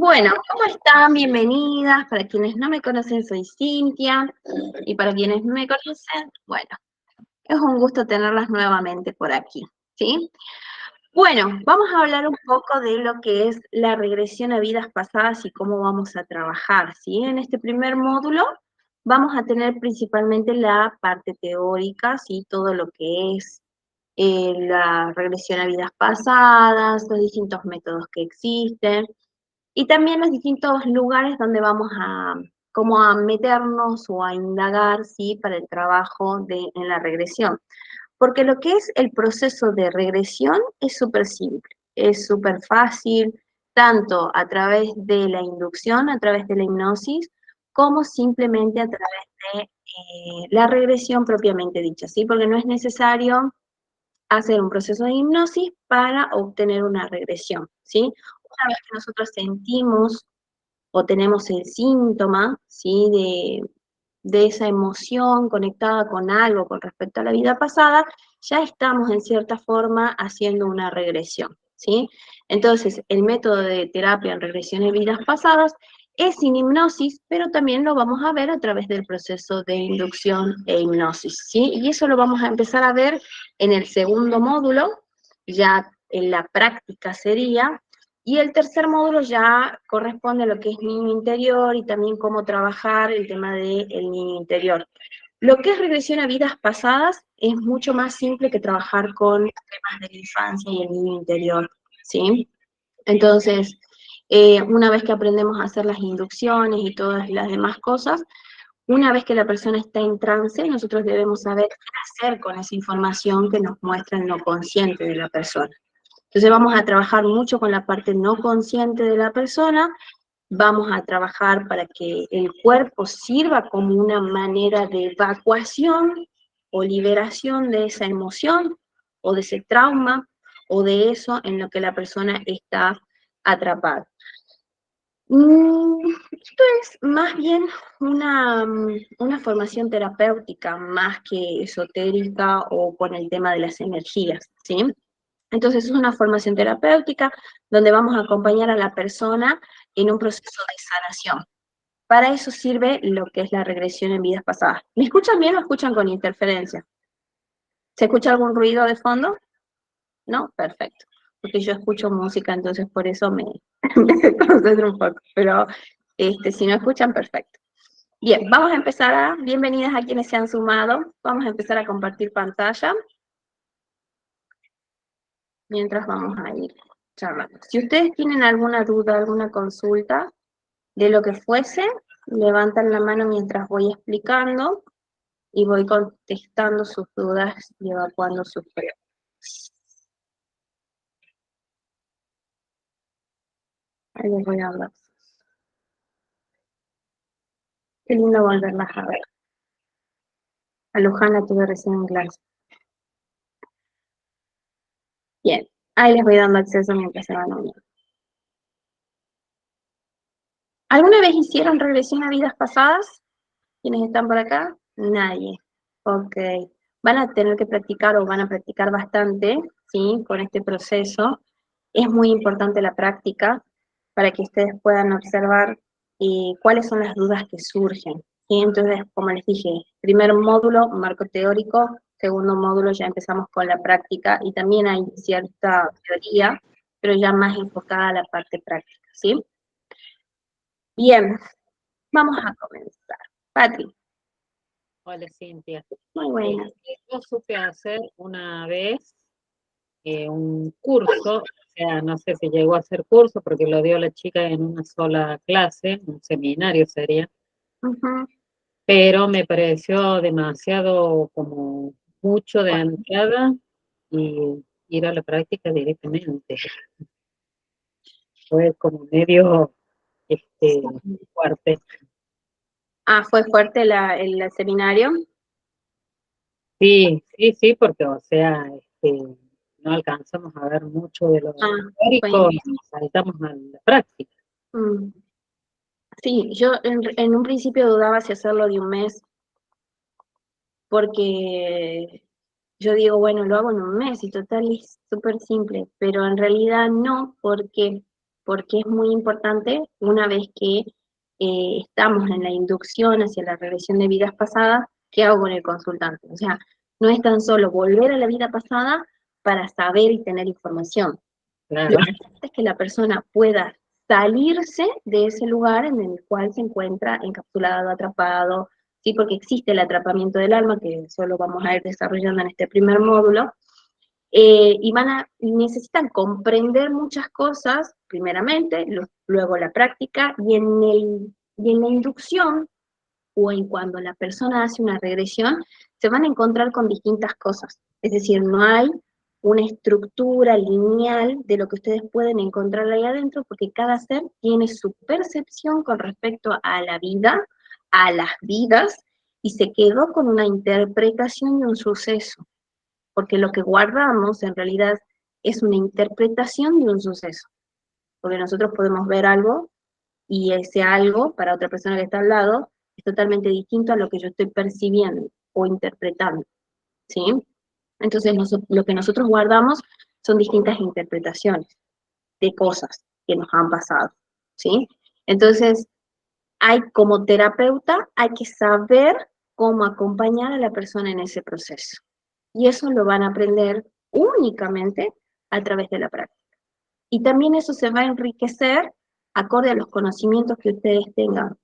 Bueno, ¿cómo están? Bienvenidas. Para quienes no me conocen, soy Cintia. Y para quienes me conocen, bueno, es un gusto tenerlas nuevamente por aquí, ¿sí? Bueno, vamos a hablar un poco de lo que es la regresión a vidas pasadas y cómo vamos a trabajar, ¿sí? En este primer módulo vamos a tener principalmente la parte teórica, ¿sí? Todo lo que es la regresión a vidas pasadas, los distintos métodos que existen, y también los distintos lugares donde vamos a, como a meternos o a indagar, ¿sí? Para el trabajo en la regresión. Porque lo que es el proceso de regresión es súper simple, es súper fácil, tanto a través de la inducción, a través de la hipnosis, como simplemente a través de la regresión propiamente dicha, ¿sí? Porque no es necesario hacer un proceso de hipnosis para obtener una regresión, ¿sí? Una vez que nosotros sentimos o tenemos el síntoma, ¿sí? De esa emoción conectada con algo con respecto a la vida pasada, ya estamos en cierta forma haciendo una regresión, ¿sí? Entonces, el método de terapia en regresión de vidas pasadas es sin hipnosis, pero también lo vamos a ver a través del proceso de inducción e hipnosis, ¿sí? Y eso lo vamos a empezar a ver en el segundo módulo, ya en la práctica sería, y el tercer módulo ya corresponde a lo que es niño interior y también cómo trabajar el tema del niño interior. Lo que es regresión a vidas pasadas es mucho más simple que trabajar con temas de la infancia y el niño interior, ¿sí? Entonces, una vez que aprendemos a hacer las inducciones y todas las demás cosas, una vez que la persona está en trance, nosotros debemos saber qué hacer con esa información que nos muestra el no consciente de la persona. Entonces vamos a trabajar mucho con la parte no consciente de la persona, vamos a trabajar para que el cuerpo sirva como una manera de evacuación o liberación de esa emoción o de ese trauma o de eso en lo que la persona está atrapada. Esto es más bien una formación terapéutica más que esotérica o con el tema de las energías, ¿sí? Entonces es una formación terapéutica donde vamos a acompañar a la persona en un proceso de sanación. Para eso sirve lo que es la regresión en vidas pasadas. ¿Me escuchan bien o escuchan con interferencia? ¿Se escucha algún ruido de fondo? ¿No? Perfecto. Porque yo escucho música, entonces por eso me concentro un poco. Pero si no escuchan, perfecto. Bien, vamos a empezar bienvenidas a quienes se han sumado. Vamos a empezar a compartir pantalla mientras vamos a ir charlando. Si ustedes tienen alguna duda, alguna consulta de lo que fuese, levantan la mano mientras voy explicando y voy contestando sus dudas y evacuando sus preguntas. Ahí les voy a hablar. Qué lindo volverlas a ver. A Luján la tuve recién en clase. Bien, ahí les voy dando acceso mientras se van uniendo. ¿Alguna vez hicieron regresión a vidas pasadas? ¿Quiénes están por acá? Nadie. Ok. Van a tener que practicar o van a practicar bastante, ¿sí? Con este proceso. Es muy importante la práctica para que ustedes puedan observar cuáles son las dudas que surgen. ¿Sí? Entonces, como les dije, primer módulo, marco teórico, segundo módulo ya empezamos con la práctica y también hay cierta teoría, pero ya más enfocada a la parte práctica, ¿sí? Bien, vamos a comenzar. Patri, Hola, Cintia. muy buenas. Yo supe hacer una vez un curso, o sea, no sé si llegó a ser curso porque lo dio la chica en una sola clase, un seminario sería, Ujú. pero me pareció demasiado como mucho de entrada y ir a la práctica directamente. Fue como medio fuerte. Ah, ¿fue fuerte el seminario? Sí, sí, sí, porque o sea, no alcanzamos a ver mucho de lo Ah, fue teórico y intenso. saltamos a la práctica. Mm. Sí, yo en un principio dudaba si hacerlo de un mes, porque yo digo, bueno, lo hago en un mes y total es súper simple, pero en realidad no, porque porque es muy importante una vez que estamos en la inducción hacia la regresión de vidas pasadas, ¿qué hago con el consultante? O sea, no es tan solo volver a la vida pasada para saber y tener información. Claro. Lo importante es que la persona pueda salirse de ese lugar en el cual se encuentra encapsulado, atrapado, ¿sí? Porque existe el atrapamiento del alma, que eso lo vamos a ir desarrollando en este primer módulo, y necesitan comprender muchas cosas, primeramente, luego la práctica, y en la inducción, o en cuando la persona hace una regresión, se van a encontrar con distintas cosas. Es decir, no hay una estructura lineal de lo que ustedes pueden encontrar ahí adentro, porque cada ser tiene su percepción con respecto a la vida, a las vidas, y se quedó con una interpretación de un suceso, porque lo que guardamos en realidad es una interpretación de un suceso, porque nosotros podemos ver algo y ese algo para otra persona que está al lado es totalmente distinto a lo que yo estoy percibiendo o interpretando, ¿sí? Entonces lo que nosotros guardamos son distintas interpretaciones de cosas que nos han pasado, ¿sí? Entonces, como terapeuta, hay que saber cómo acompañar a la persona en ese proceso. Y eso lo van a aprender únicamente a través de la práctica. Y también eso se va a enriquecer acorde a los conocimientos que ustedes tengan.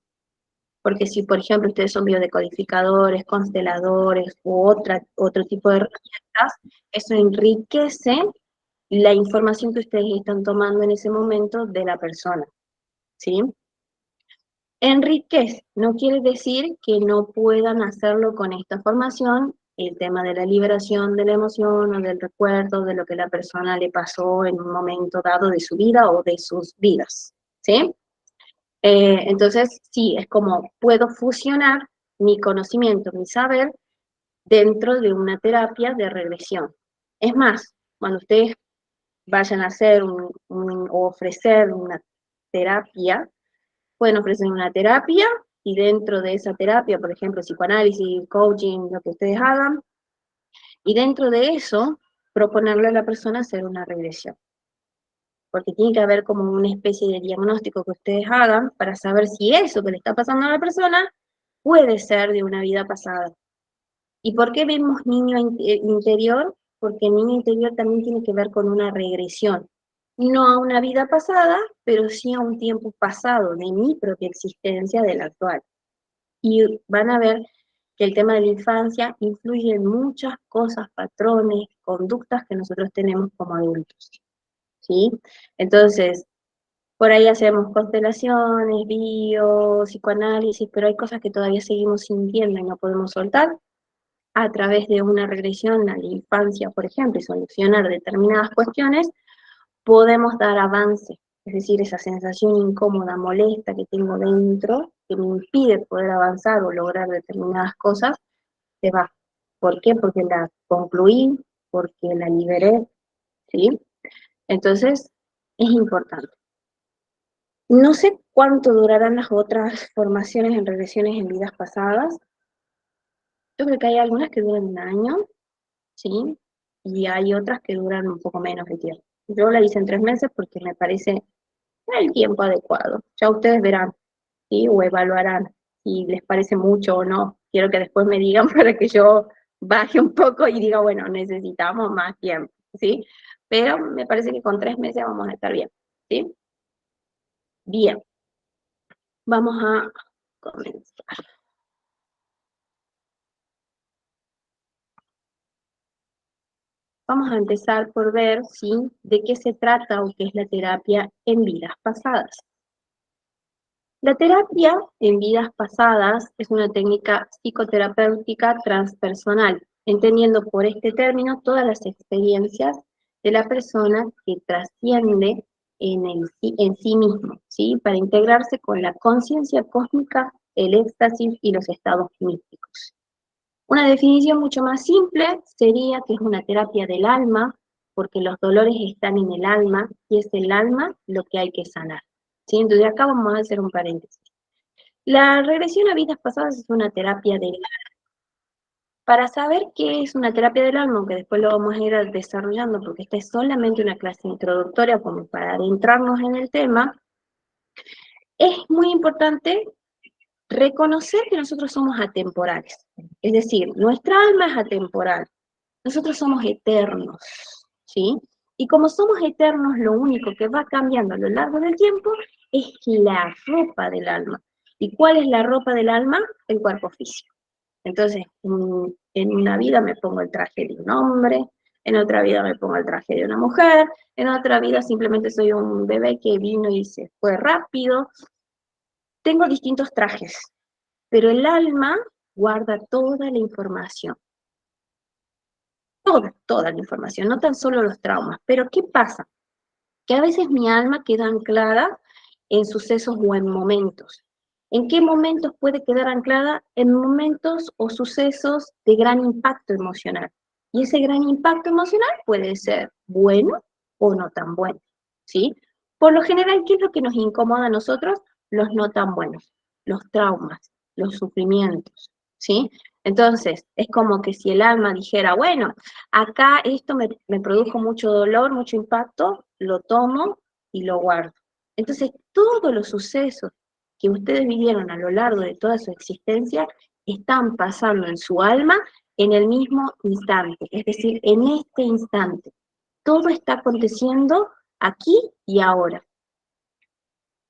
Porque si, por ejemplo, ustedes son biodecodificadores, consteladores u otro tipo de herramientas, eso enriquece la información que ustedes están tomando en ese momento de la persona, ¿sí? Enriquece, no quiere decir que no puedan hacerlo con esta formación, el tema de la liberación de la emoción o del recuerdo de lo que la persona le pasó en un momento dado de su vida o de sus vidas, ¿sí? Entonces, sí, es como puedo fusionar mi conocimiento, mi saber, dentro de una terapia de regresión. Es más, cuando ustedes vayan a hacer o ofrecer una terapia, pueden ofrecer una terapia y dentro de esa terapia, por ejemplo, psicoanálisis, coaching, lo que ustedes hagan, y dentro de eso, proponerle a la persona hacer una regresión. Porque tiene que haber como una especie de diagnóstico que ustedes hagan para saber si eso que le está pasando a la persona puede ser de una vida pasada. ¿Y por qué vemos niño interior? Porque el niño interior también tiene que ver con una regresión. No a una vida pasada, pero sí a un tiempo pasado de mi propia existencia, del actual. Y van a ver que el tema de la infancia influye en muchas cosas, patrones, conductas que nosotros tenemos como adultos, ¿sí? Entonces, por ahí hacemos constelaciones, psicoanálisis, pero hay cosas que todavía seguimos sintiendo y no podemos soltar. A través de una regresión a la infancia, por ejemplo, y solucionar determinadas cuestiones, podemos dar avance. Es decir, esa sensación incómoda, molesta que tengo dentro, que me impide poder avanzar o lograr determinadas cosas, se va. ¿Por qué? Porque la concluí, porque la liberé, ¿sí? Entonces, es importante. No sé cuánto durarán las otras formaciones en regresiones en vidas pasadas. Yo creo que hay algunas que duran un año, ¿sí? Y hay otras que duran un poco menos de tiempo. Yo la hice en 3 meses porque me parece el tiempo adecuado. Ya ustedes verán, ¿sí? O evaluarán si les parece mucho o no. Quiero que después me digan para que yo baje un poco y diga, bueno, necesitamos más tiempo, ¿sí? Pero me parece que con 3 meses vamos a estar bien, ¿sí? Bien, vamos a comenzar. Vamos a empezar por ver, ¿sí?, de qué se trata o qué es la terapia en vidas pasadas. La terapia en vidas pasadas es una técnica psicoterapéutica transpersonal, entendiendo por este término todas las experiencias de la persona que trasciende en sí mismo, ¿sí?, para integrarse con la conciencia cósmica, el éxtasis y los estados místicos. Una definición mucho más simple sería que es una terapia del alma, porque los dolores están en el alma y es el alma lo que hay que sanar, ¿sí? Entonces acá vamos a hacer un paréntesis. La regresión a vidas pasadas es una terapia del alma. Para saber qué es una terapia del alma, que después lo vamos a ir desarrollando, porque esta es solamente una clase introductoria como para adentrarnos en el tema, es muy importante reconocer que nosotros somos atemporales. Es decir, nuestra alma es atemporal, nosotros somos eternos, ¿sí? Y como somos eternos, lo único que va cambiando a lo largo del tiempo es la ropa del alma. ¿Y cuál es la ropa del alma? El cuerpo físico. Entonces, en una vida me pongo el traje de un hombre, en otra vida me pongo el traje de una mujer, en otra vida simplemente soy un bebé que vino y se fue rápido. Tengo distintos trajes, pero el alma guarda toda la información. Toda la información, no tan solo los traumas. Pero ¿qué pasa? Que a veces mi alma queda anclada en sucesos o en momentos. ¿En qué momentos puede quedar anclada? En momentos o sucesos de gran impacto emocional. Y ese gran impacto emocional puede ser bueno o no tan bueno, ¿sí? Por lo general, ¿qué es lo que nos incomoda a nosotros? Los no tan buenos, los traumas, los sufrimientos, ¿sí? Entonces, es como que si el alma dijera, bueno, acá esto me produjo mucho dolor, mucho impacto, lo tomo y lo guardo. Entonces, todos los sucesos que ustedes vivieron a lo largo de toda su existencia están pasando en su alma en el mismo instante, es decir, en este instante. Todo está aconteciendo aquí y ahora.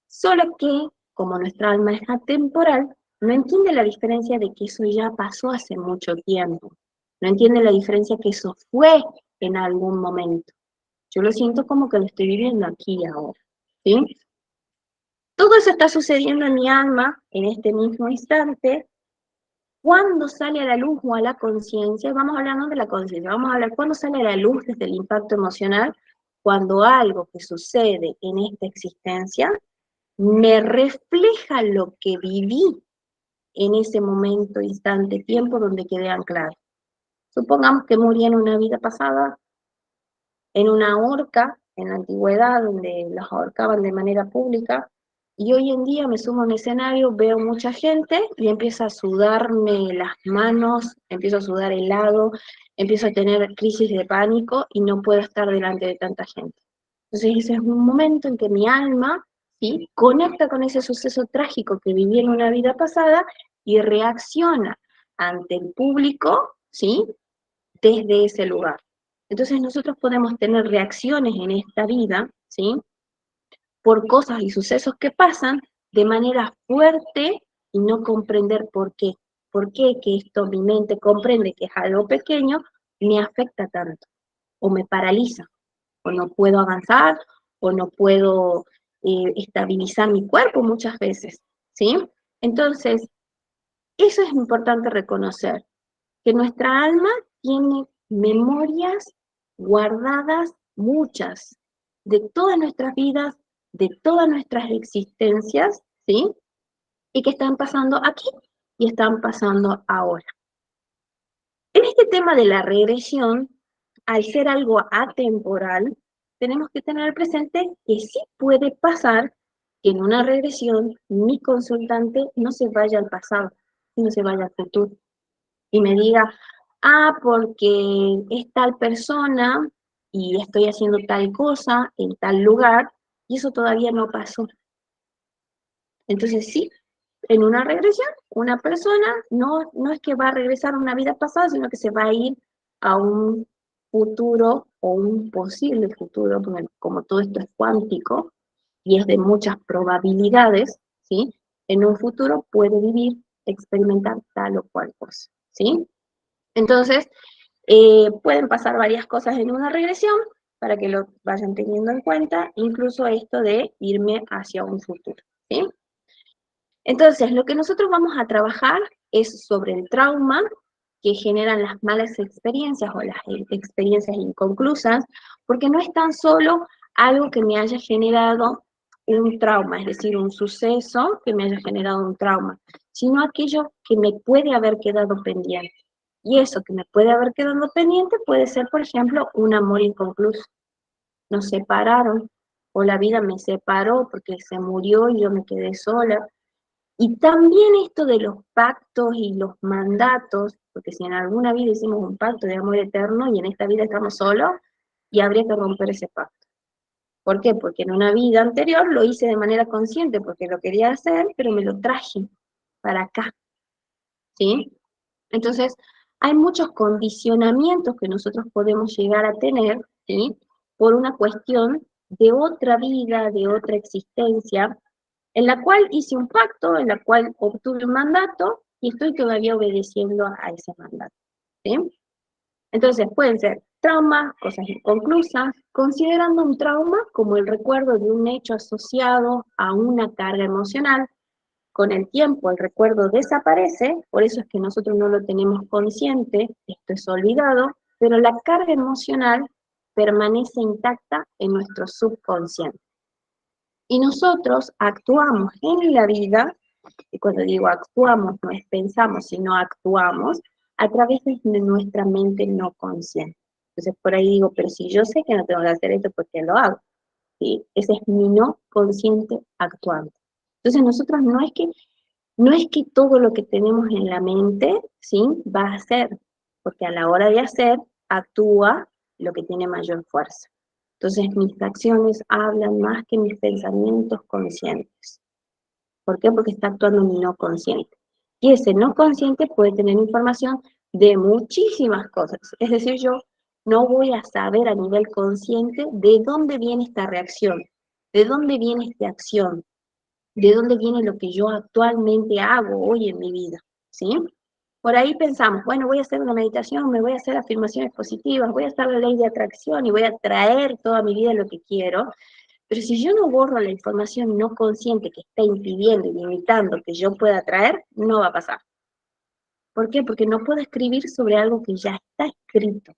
Solo que, como nuestra alma es atemporal, no entiende la diferencia de que eso ya pasó hace mucho tiempo. No entiende la diferencia que eso fue en algún momento. Yo lo siento como que lo estoy viviendo aquí y ahora, ¿sí? Todo eso está sucediendo en mi alma en este mismo instante. Cuando sale a la luz o a la conciencia, vamos hablando de la conciencia, vamos a hablar cuando sale a la luz desde el impacto emocional, cuando algo que sucede en esta existencia me refleja lo que viví en ese momento, instante, tiempo donde quedé anclado. Supongamos que morí en una vida pasada, en una horca, en la antigüedad, donde los ahorcaban de manera pública, y hoy en día me sumo a un escenario, veo mucha gente y empieza a sudarme las manos, empiezo a sudar helado, empiezo a tener crisis de pánico y no puedo estar delante de tanta gente. Entonces ese es un momento en que mi alma, ¿sí?, conecta con ese suceso trágico que viví en una vida pasada y reacciona ante el público, ¿sí?, desde ese lugar. Entonces nosotros podemos tener reacciones en esta vida, ¿sí?, por cosas y sucesos que pasan de manera fuerte y no comprender por qué. ¿Por qué que esto mi mente comprende que es algo pequeño, me afecta tanto? O me paraliza, o no puedo avanzar, o no puedo estabilizar mi cuerpo muchas veces, ¿sí? Entonces, eso es importante reconocer, que nuestra alma tiene memorias guardadas, muchas, de todas nuestras vidas, de todas nuestras existencias, ¿sí? Y que están pasando aquí y están pasando ahora. En este tema de la regresión, al ser algo atemporal, tenemos que tener presente que sí puede pasar que en una regresión mi consultante no se vaya al pasado, sino se vaya al futuro y me diga, porque es tal persona y estoy haciendo tal cosa en tal lugar y eso todavía no pasó. Entonces sí, en una regresión, una persona no es que va a regresar a una vida pasada, sino que se va a ir a un futuro o un posible futuro, porque como todo esto es cuántico y es de muchas probabilidades, ¿sí? En un futuro puede vivir, experimentar tal o cual cosa, ¿sí? Entonces, pueden pasar varias cosas en una regresión para que lo vayan teniendo en cuenta, incluso esto de irme hacia un futuro, ¿sí? Entonces, lo que nosotros vamos a trabajar es sobre el trauma que generan las malas experiencias o las experiencias inconclusas, porque no es tan solo algo que me haya generado un trauma, es decir, un suceso que me haya generado un trauma, sino aquello que me puede haber quedado pendiente. Y eso que me puede haber quedado pendiente puede ser, por ejemplo, un amor inconcluso. Nos separaron, o la vida me separó porque se murió y yo me quedé sola, Y también esto de los pactos y los mandatos, porque si en alguna vida hicimos un pacto de amor eterno y en esta vida estamos solos, y habría que romper ese pacto. ¿Por qué? Porque en una vida anterior lo hice de manera consciente porque lo quería hacer, pero me lo traje para acá, ¿sí? Entonces, hay muchos condicionamientos que nosotros podemos llegar a tener, ¿sí? Por una cuestión de otra vida, de otra existencia, en la cual hice un pacto, en la cual obtuve un mandato y estoy todavía obedeciendo a ese mandato, ¿sí? Entonces, pueden ser traumas, cosas inconclusas, considerando un trauma como el recuerdo de un hecho asociado a una carga emocional. Con el tiempo el recuerdo desaparece, por eso es que nosotros no lo tenemos consciente, esto es olvidado, pero la carga emocional permanece intacta en nuestro subconsciente. Y nosotros actuamos en la vida, y cuando digo actuamos no es pensamos, sino actuamos a través de nuestra mente no consciente. Entonces por ahí digo, pero si yo sé que no tengo que hacer esto, ¿por qué lo hago? ¿Sí? Ese es mi no consciente actuando. Entonces nosotros no es que todo lo que tenemos en la mente, ¿sí? Va a ser, porque a la hora de hacer, actúa lo que tiene mayor fuerza. Entonces mis acciones hablan más que mis pensamientos conscientes. ¿Por qué? Porque está actuando mi no consciente. Y ese no consciente puede tener información de muchísimas cosas. Es decir, yo no voy a saber a nivel consciente de dónde viene esta reacción, de dónde viene esta acción, de dónde viene lo que yo actualmente hago hoy en mi vida, ¿sí? Por ahí pensamos, bueno, voy a hacer una meditación, me voy a hacer afirmaciones positivas, voy a hacer la ley de atracción y voy a traer toda mi vida lo que quiero, pero si yo no borro la información no consciente que está impidiendo y limitando que yo pueda traer, no va a pasar. ¿Por qué? Porque no puedo escribir sobre algo que ya está escrito.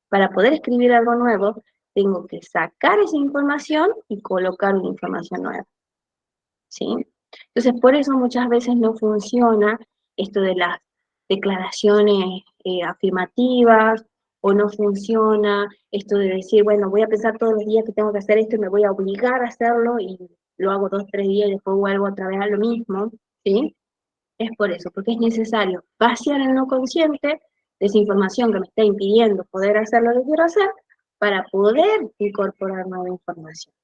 Para poder escribir algo nuevo, tengo que sacar esa información y colocar una información nueva. ¿Sí? Entonces, por eso muchas veces no funciona esto de las declaraciones afirmativas, o no funciona esto de decir, bueno, voy a pensar todos los días que tengo que hacer esto y me voy a obligar a hacerlo y lo hago 2, 3 días y después vuelvo otra vez a lo mismo, ¿sí? Es por eso, porque es necesario vaciar el no consciente de esa información que me está impidiendo poder hacer lo que quiero hacer para poder incorporar nueva información.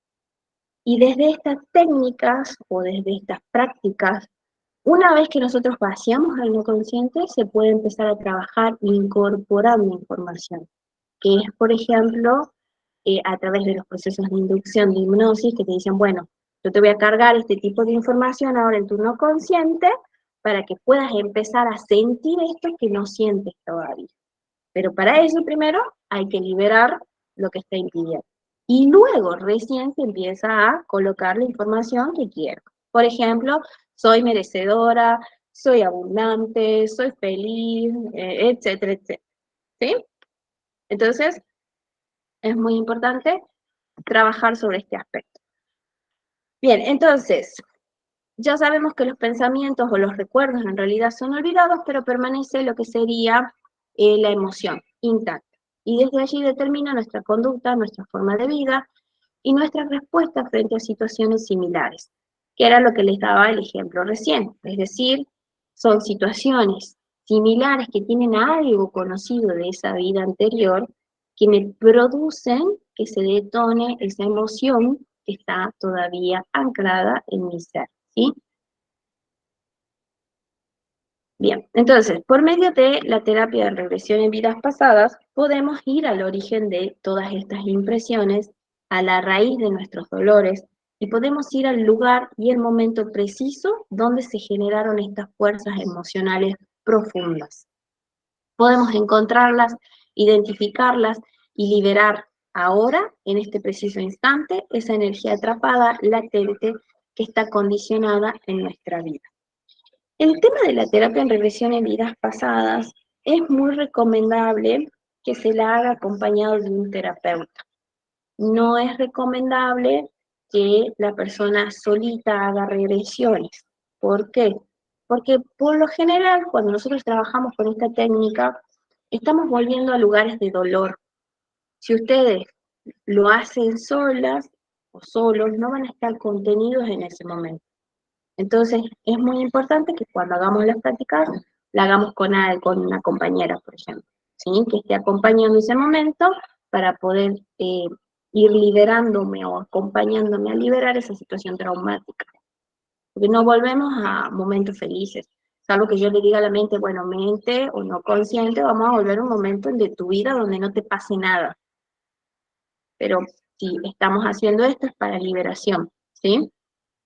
Y desde estas técnicas o desde estas prácticas, una vez que nosotros vaciamos al no consciente, se puede empezar a trabajar incorporando información, que es, por ejemplo, a través de los procesos de inducción de hipnosis, que te dicen, bueno, yo te voy a cargar este tipo de información ahora en tu no consciente para que puedas empezar a sentir esto que no sientes todavía. Pero para eso primero hay que liberar lo que está impidiendo. Y luego recién se empieza a colocar la información que quiero. Por ejemplo, soy merecedora, soy abundante, soy feliz, etcétera, etcétera. ¿Sí? Entonces, es muy importante trabajar sobre este aspecto. Bien, entonces, ya sabemos que los pensamientos o los recuerdos en realidad son olvidados, pero permanece lo que sería la emoción intacta. Y desde allí determina nuestra conducta, nuestra forma de vida y nuestra respuesta frente a situaciones similares, que era lo que les daba el ejemplo recién. Es decir, son situaciones similares que tienen algo conocido de esa vida anterior que me producen que se detone esa emoción que está todavía anclada en mi ser, ¿sí? Bien, entonces, por medio de la terapia de regresión en vidas pasadas, podemos ir al origen de todas estas impresiones, a la raíz de nuestros dolores, y podemos ir al lugar y el momento preciso donde se generaron estas fuerzas emocionales profundas. Podemos encontrarlas, identificarlas y liberar ahora, en este preciso instante, esa energía atrapada, latente, que está condicionada en nuestra vida. El tema de la terapia en regresión en vidas pasadas es muy recomendable que se la haga acompañado de un terapeuta. No es recomendable que la persona solita haga regresiones. ¿Por qué? Porque por lo general, cuando nosotros trabajamos con esta técnica, estamos volviendo a lugares de dolor. Si ustedes lo hacen solas o solos, no van a estar contenidos en ese momento. Entonces, es muy importante que cuando hagamos las prácticas, la hagamos con una compañera, por ejemplo, ¿sí? Que esté acompañando ese momento para poder ir liberándome o acompañándome a liberar esa situación traumática. Porque no volvemos a momentos felices. Salvo que yo le diga a la mente, bueno, mente o no consciente, vamos a volver a un momento de tu vida donde no te pase nada. Pero si estamos haciendo esto es para liberación, ¿sí?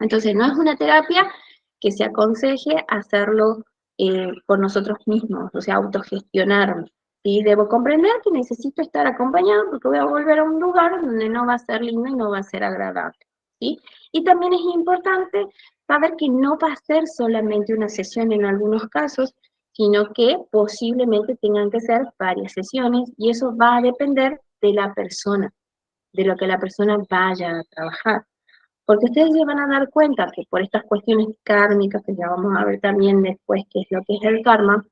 Entonces, no es una terapia que se aconseje hacerlo por nosotros mismos, o sea, autogestionarnos. ¿Sí? Debo comprender que necesito estar acompañado porque voy a volver a un lugar donde no va a ser lindo y no va a ser agradable. ¿Sí? Y también es importante saber que no va a ser solamente una sesión en algunos casos, sino que posiblemente tengan que ser varias sesiones y eso va a depender de la persona, de lo que la persona vaya a trabajar. Porque ustedes se van a dar cuenta que por estas cuestiones kármicas, que ya vamos a ver también después qué es lo que es el karma,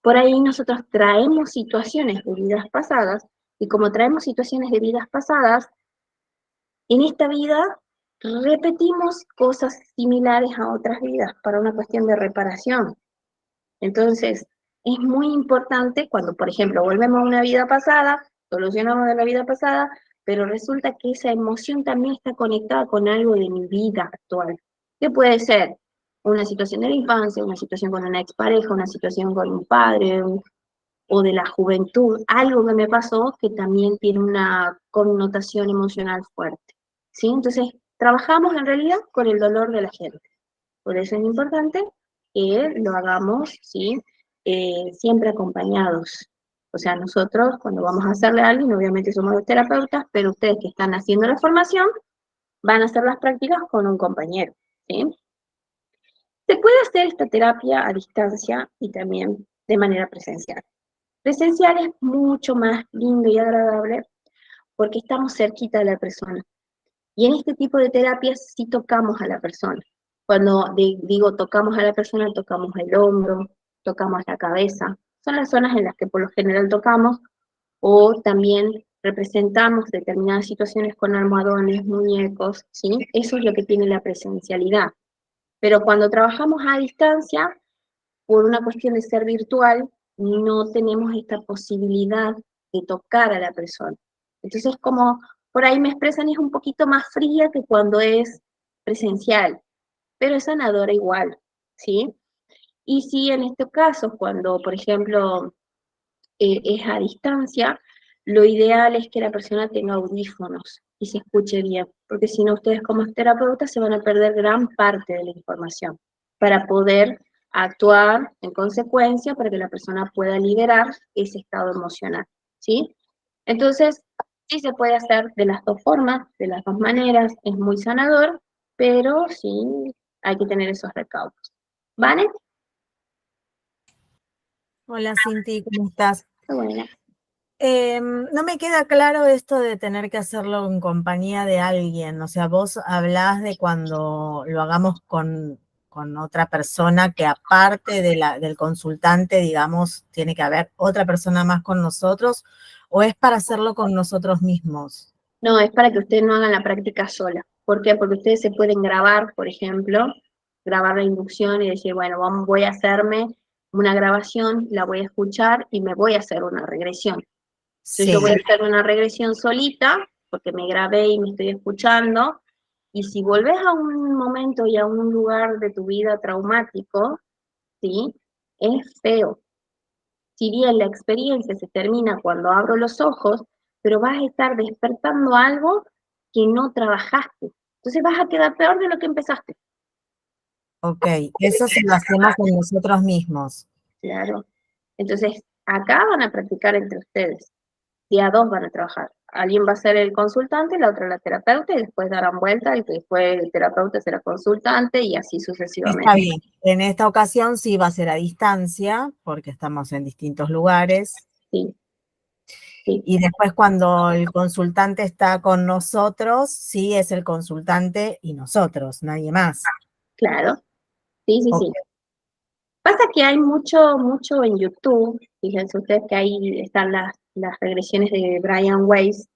por ahí nosotros traemos situaciones de vidas pasadas, y como traemos situaciones de vidas pasadas, en esta vida repetimos cosas similares a otras vidas para una cuestión de reparación. Entonces, es muy importante cuando, por ejemplo, volvemos a una vida pasada, solucionamos de la vida pasada, pero resulta que esa emoción también está conectada con algo de mi vida actual. ¿Qué puede ser? Una situación de la infancia, una situación con una expareja, una situación con un padre, o de la juventud, algo que me pasó que también tiene una connotación emocional fuerte. ¿Sí? Entonces, trabajamos en realidad con el dolor de la gente. Por eso es importante que lo hagamos, ¿sí? Siempre acompañados. O sea, nosotros cuando vamos a hacerle a alguien, obviamente somos los terapeutas, pero ustedes que están haciendo la formación van a hacer las prácticas con un compañero, ¿sí? Se puede hacer esta terapia a distancia y también de manera presencial. Presencial es mucho más lindo y agradable porque estamos cerquita de la persona. Y en este tipo de terapias sí tocamos a la persona. Cuando digo tocamos a la persona, tocamos el hombro, tocamos la cabeza. Son las zonas en las que por lo general tocamos, o también representamos determinadas situaciones con almohadones, muñecos, ¿sí? Eso es lo que tiene la presencialidad. Pero cuando trabajamos a distancia, por una cuestión de ser virtual, no tenemos esta posibilidad de tocar a la persona. Entonces, como por ahí me expresan, es un poquito más fría que cuando es presencial, pero es sanadora igual, ¿sí? Y si en este caso, cuando, por ejemplo, es a distancia, lo ideal es que la persona tenga audífonos y se escuche bien, porque si no, ustedes como terapeutas se van a perder gran parte de la información para poder actuar en consecuencia para que la persona pueda liberar ese estado emocional, ¿sí? Entonces, sí se puede hacer de las dos formas, de las dos maneras, es muy sanador, pero sí hay que tener esos recaudos. ¿Vale? Hola Cinti, ¿cómo estás? Bueno. No me queda claro esto de tener que hacerlo en compañía de alguien. O sea, vos hablás de cuando lo hagamos con otra persona, que aparte del consultante, digamos, tiene que haber otra persona más con nosotros, o es para hacerlo con nosotros mismos. No, es para que ustedes no hagan la práctica sola. ¿Por qué? Porque ustedes se pueden grabar, por ejemplo, grabar la inducción y decir, bueno, voy a hacerme una grabación, la voy a escuchar y me voy a hacer una regresión. Entonces yo voy a hacer una regresión solita, porque me grabé y me estoy escuchando, y si volvés a un momento y a un lugar de tu vida traumático, ¿sí? Es feo. Si bien la experiencia se termina cuando abro los ojos, pero vas a estar despertando algo que no trabajaste. Entonces vas a quedar peor de lo que empezaste. Ok, eso sí lo hacemos con nosotros mismos. Claro. Entonces, acá van a practicar entre ustedes. Día dos van a trabajar. Alguien va a ser el consultante, la otra la terapeuta, y después darán vuelta, y después el terapeuta será consultante, y así sucesivamente. Está bien. En esta ocasión sí va a ser a distancia, porque estamos en distintos lugares. Sí. Sí. Y después cuando el consultante está con nosotros, sí es el consultante y nosotros, nadie más. Claro. Sí, sí, Okay. sí. Pasa que hay mucho en YouTube, fíjense ustedes que ahí están las regresiones de Brian Weiss,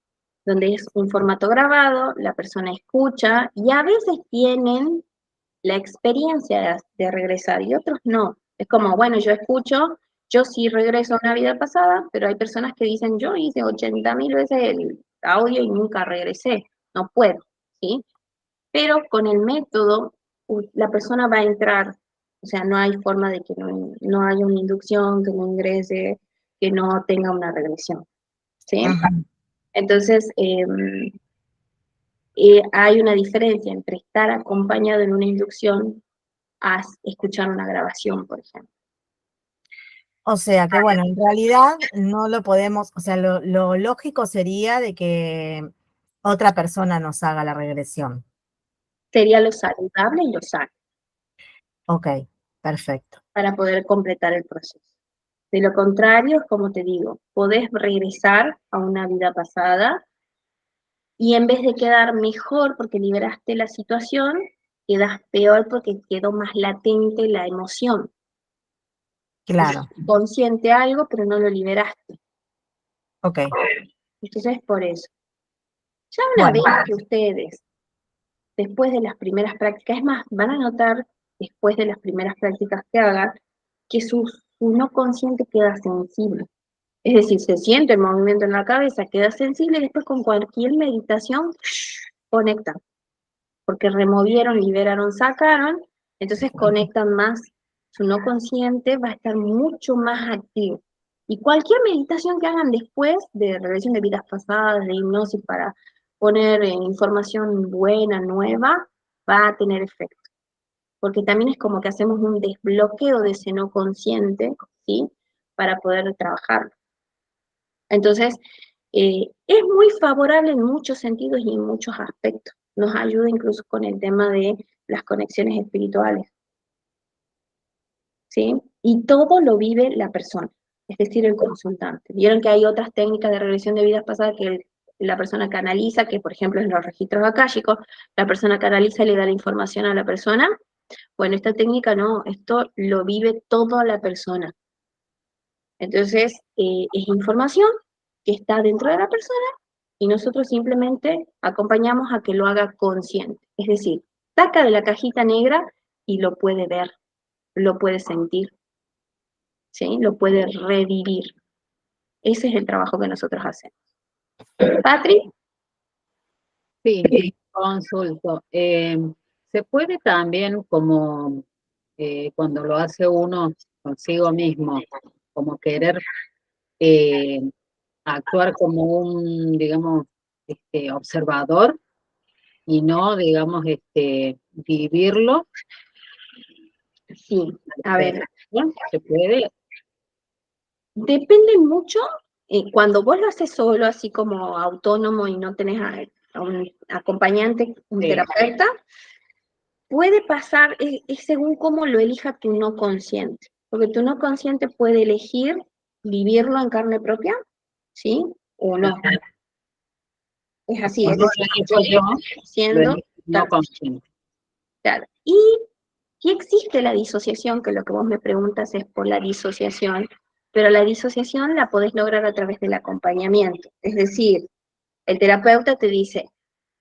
donde es un formato grabado, la persona escucha, y a veces tienen la experiencia de regresar y otros no. Es como, bueno, yo escucho, yo sí regreso a una vida pasada, pero hay personas que dicen, yo hice 80.000 veces el audio y nunca regresé, no puedo, ¿sí? Pero con el método, la persona va a entrar, o sea, no hay forma de que no haya una inducción, que no ingrese, que no tenga una regresión, ¿sí? Ajá. Entonces, hay una diferencia entre estar acompañado en una inducción a escuchar una grabación, por ejemplo. O sea que, bueno, en realidad no lo podemos, o sea, lo lógico sería de que otra persona nos haga la regresión. Sería lo saludable y lo sano Ok, perfecto. para poder completar el proceso. De lo contrario, como te digo, podés regresar a una vida pasada y en vez de quedar mejor porque liberaste la situación, quedas peor porque quedó más latente la emoción. Claro, Consciente algo, pero no lo liberaste. ok. Entonces, por eso. Ya una Bueno, vez que ustedes, después de las primeras prácticas, es más, van a notar después de las primeras prácticas que hagan, que su no consciente queda sensible. Es decir, se siente el movimiento en la cabeza, queda sensible y después con cualquier meditación conectan. Porque removieron, liberaron, sacaron, entonces conectan más. Su no consciente va a estar mucho más activo. Y cualquier meditación que hagan después de regresión de vidas pasadas, de hipnosis para poner información buena, nueva, va a tener efecto. Porque también es como que hacemos un desbloqueo de ese no consciente, ¿sí? Para poder trabajarlo. Entonces, es muy favorable en muchos sentidos y en muchos aspectos. Nos ayuda incluso con el tema de las conexiones espirituales, ¿sí? Y todo lo vive la persona, es decir, el consultante. Vieron que hay otras técnicas de regresión de vidas pasadas que la persona canaliza, que por ejemplo en los registros akáshicos, la persona canaliza y le da la información a la persona. Bueno, esta técnica no, esto lo vive toda la persona. Entonces, es información que está dentro de la persona y nosotros simplemente acompañamos a que lo haga consciente. Es decir, saca de la cajita negra y lo puede ver, lo puede sentir, ¿sí? Lo puede revivir. Ese es el trabajo que nosotros hacemos. Patri, Sí, consulto. ¿Se puede también como cuando lo hace uno consigo mismo, como querer eh, actuar como un, digamos, observador y no, digamos, vivirlo? sí, a ver, ¿Se puede? depende mucho, cuando vos lo haces solo, así como autónomo y no tenés a un acompañante, un Sí. terapeuta, puede pasar, es según cómo lo elija tu no consciente, porque tu no consciente puede elegir vivirlo en carne propia, ¿sí? O no. Es así, O es no decir, lo elijo yo, lo siendo, elijo no claro, consciente. claro. Y existe la disociación, que lo que vos me preguntas es por la disociación, pero la disociación la podés lograr a través del acompañamiento. Es decir, el terapeuta te dice,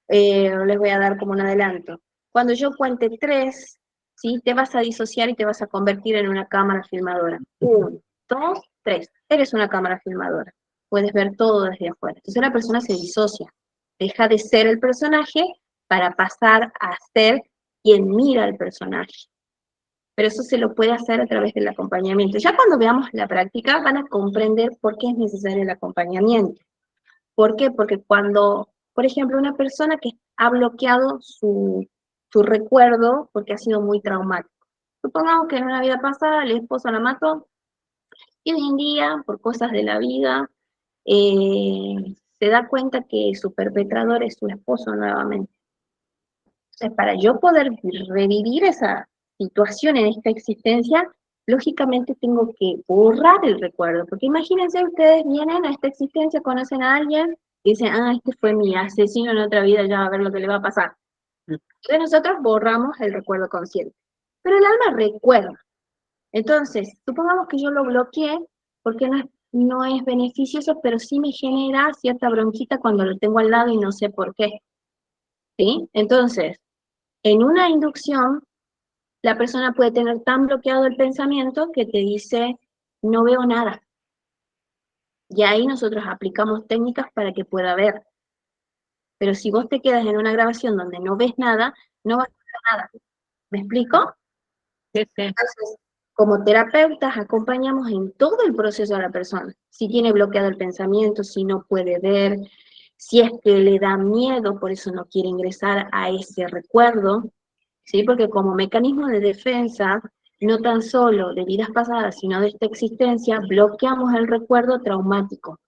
les voy a dar como un adelanto. Cuando yo cuente 3, ¿sí? Te vas a disociar y te vas a convertir en una cámara filmadora. 1, 2, 3. Eres una cámara filmadora. Puedes ver todo desde afuera. Entonces la persona se disocia. Deja de ser el personaje para pasar a ser quien mira al personaje. Pero eso se lo puede hacer a través del acompañamiento. Ya cuando veamos la práctica van a comprender por qué es necesario el acompañamiento. ¿Por qué? Porque cuando, por ejemplo, una persona que ha bloqueado su recuerdo porque ha sido muy traumático. Supongamos que en una vida pasada el esposo la mató y hoy en día, por cosas de la vida, se da cuenta que su perpetrador es su esposo nuevamente. Entonces, para yo poder revivir esa situación en esta existencia, lógicamente tengo que borrar el recuerdo, porque imagínense, ustedes vienen a esta existencia, conocen a alguien, y dicen, ah, este fue mi asesino en otra vida, ya va a ver lo que le va a pasar. Entonces nosotros borramos el recuerdo consciente, pero el alma recuerda. Entonces, supongamos que yo lo bloqueé, porque no es beneficioso, pero sí me genera cierta bronquita cuando lo tengo al lado y no sé por qué. ¿Sí? Entonces, en una inducción, la persona puede tener tan bloqueado el pensamiento que te dice, no veo nada. Y ahí nosotros aplicamos técnicas para que pueda ver. Pero si vos te quedas en una grabación donde no ves nada, no vas a ver nada. ¿Me explico? Sí, sí. Entonces, como terapeutas acompañamos en todo el proceso a la persona. Si tiene bloqueado el pensamiento, si no puede ver, si es que le da miedo, por eso no quiere ingresar a ese recuerdo, ¿sí? Porque como mecanismo de defensa, no tan solo de vidas pasadas, sino de esta existencia, bloqueamos el recuerdo traumático.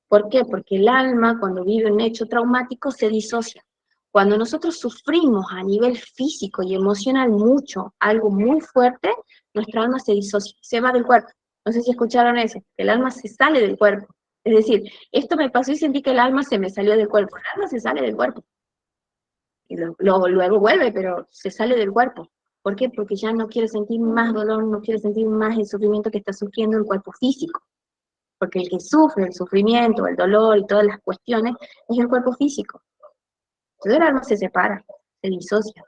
¿Por qué? Porque el alma, cuando vive un hecho traumático, se disocia. Cuando nosotros sufrimos a nivel físico y emocional mucho, algo muy fuerte, nuestra alma se disocia, se va del cuerpo. No sé si escucharon eso, que el alma se sale del cuerpo. Es decir, esto me pasó y sentí que el alma se me salió del cuerpo. El alma se sale del cuerpo. Y luego vuelve, pero se sale del cuerpo. ¿Por qué? Porque ya no quiere sentir más dolor, no quiere sentir más el sufrimiento que está sufriendo el cuerpo físico. Porque el que sufre el sufrimiento, el dolor y todas las cuestiones es el cuerpo físico. Entonces el alma se separa, se disocia,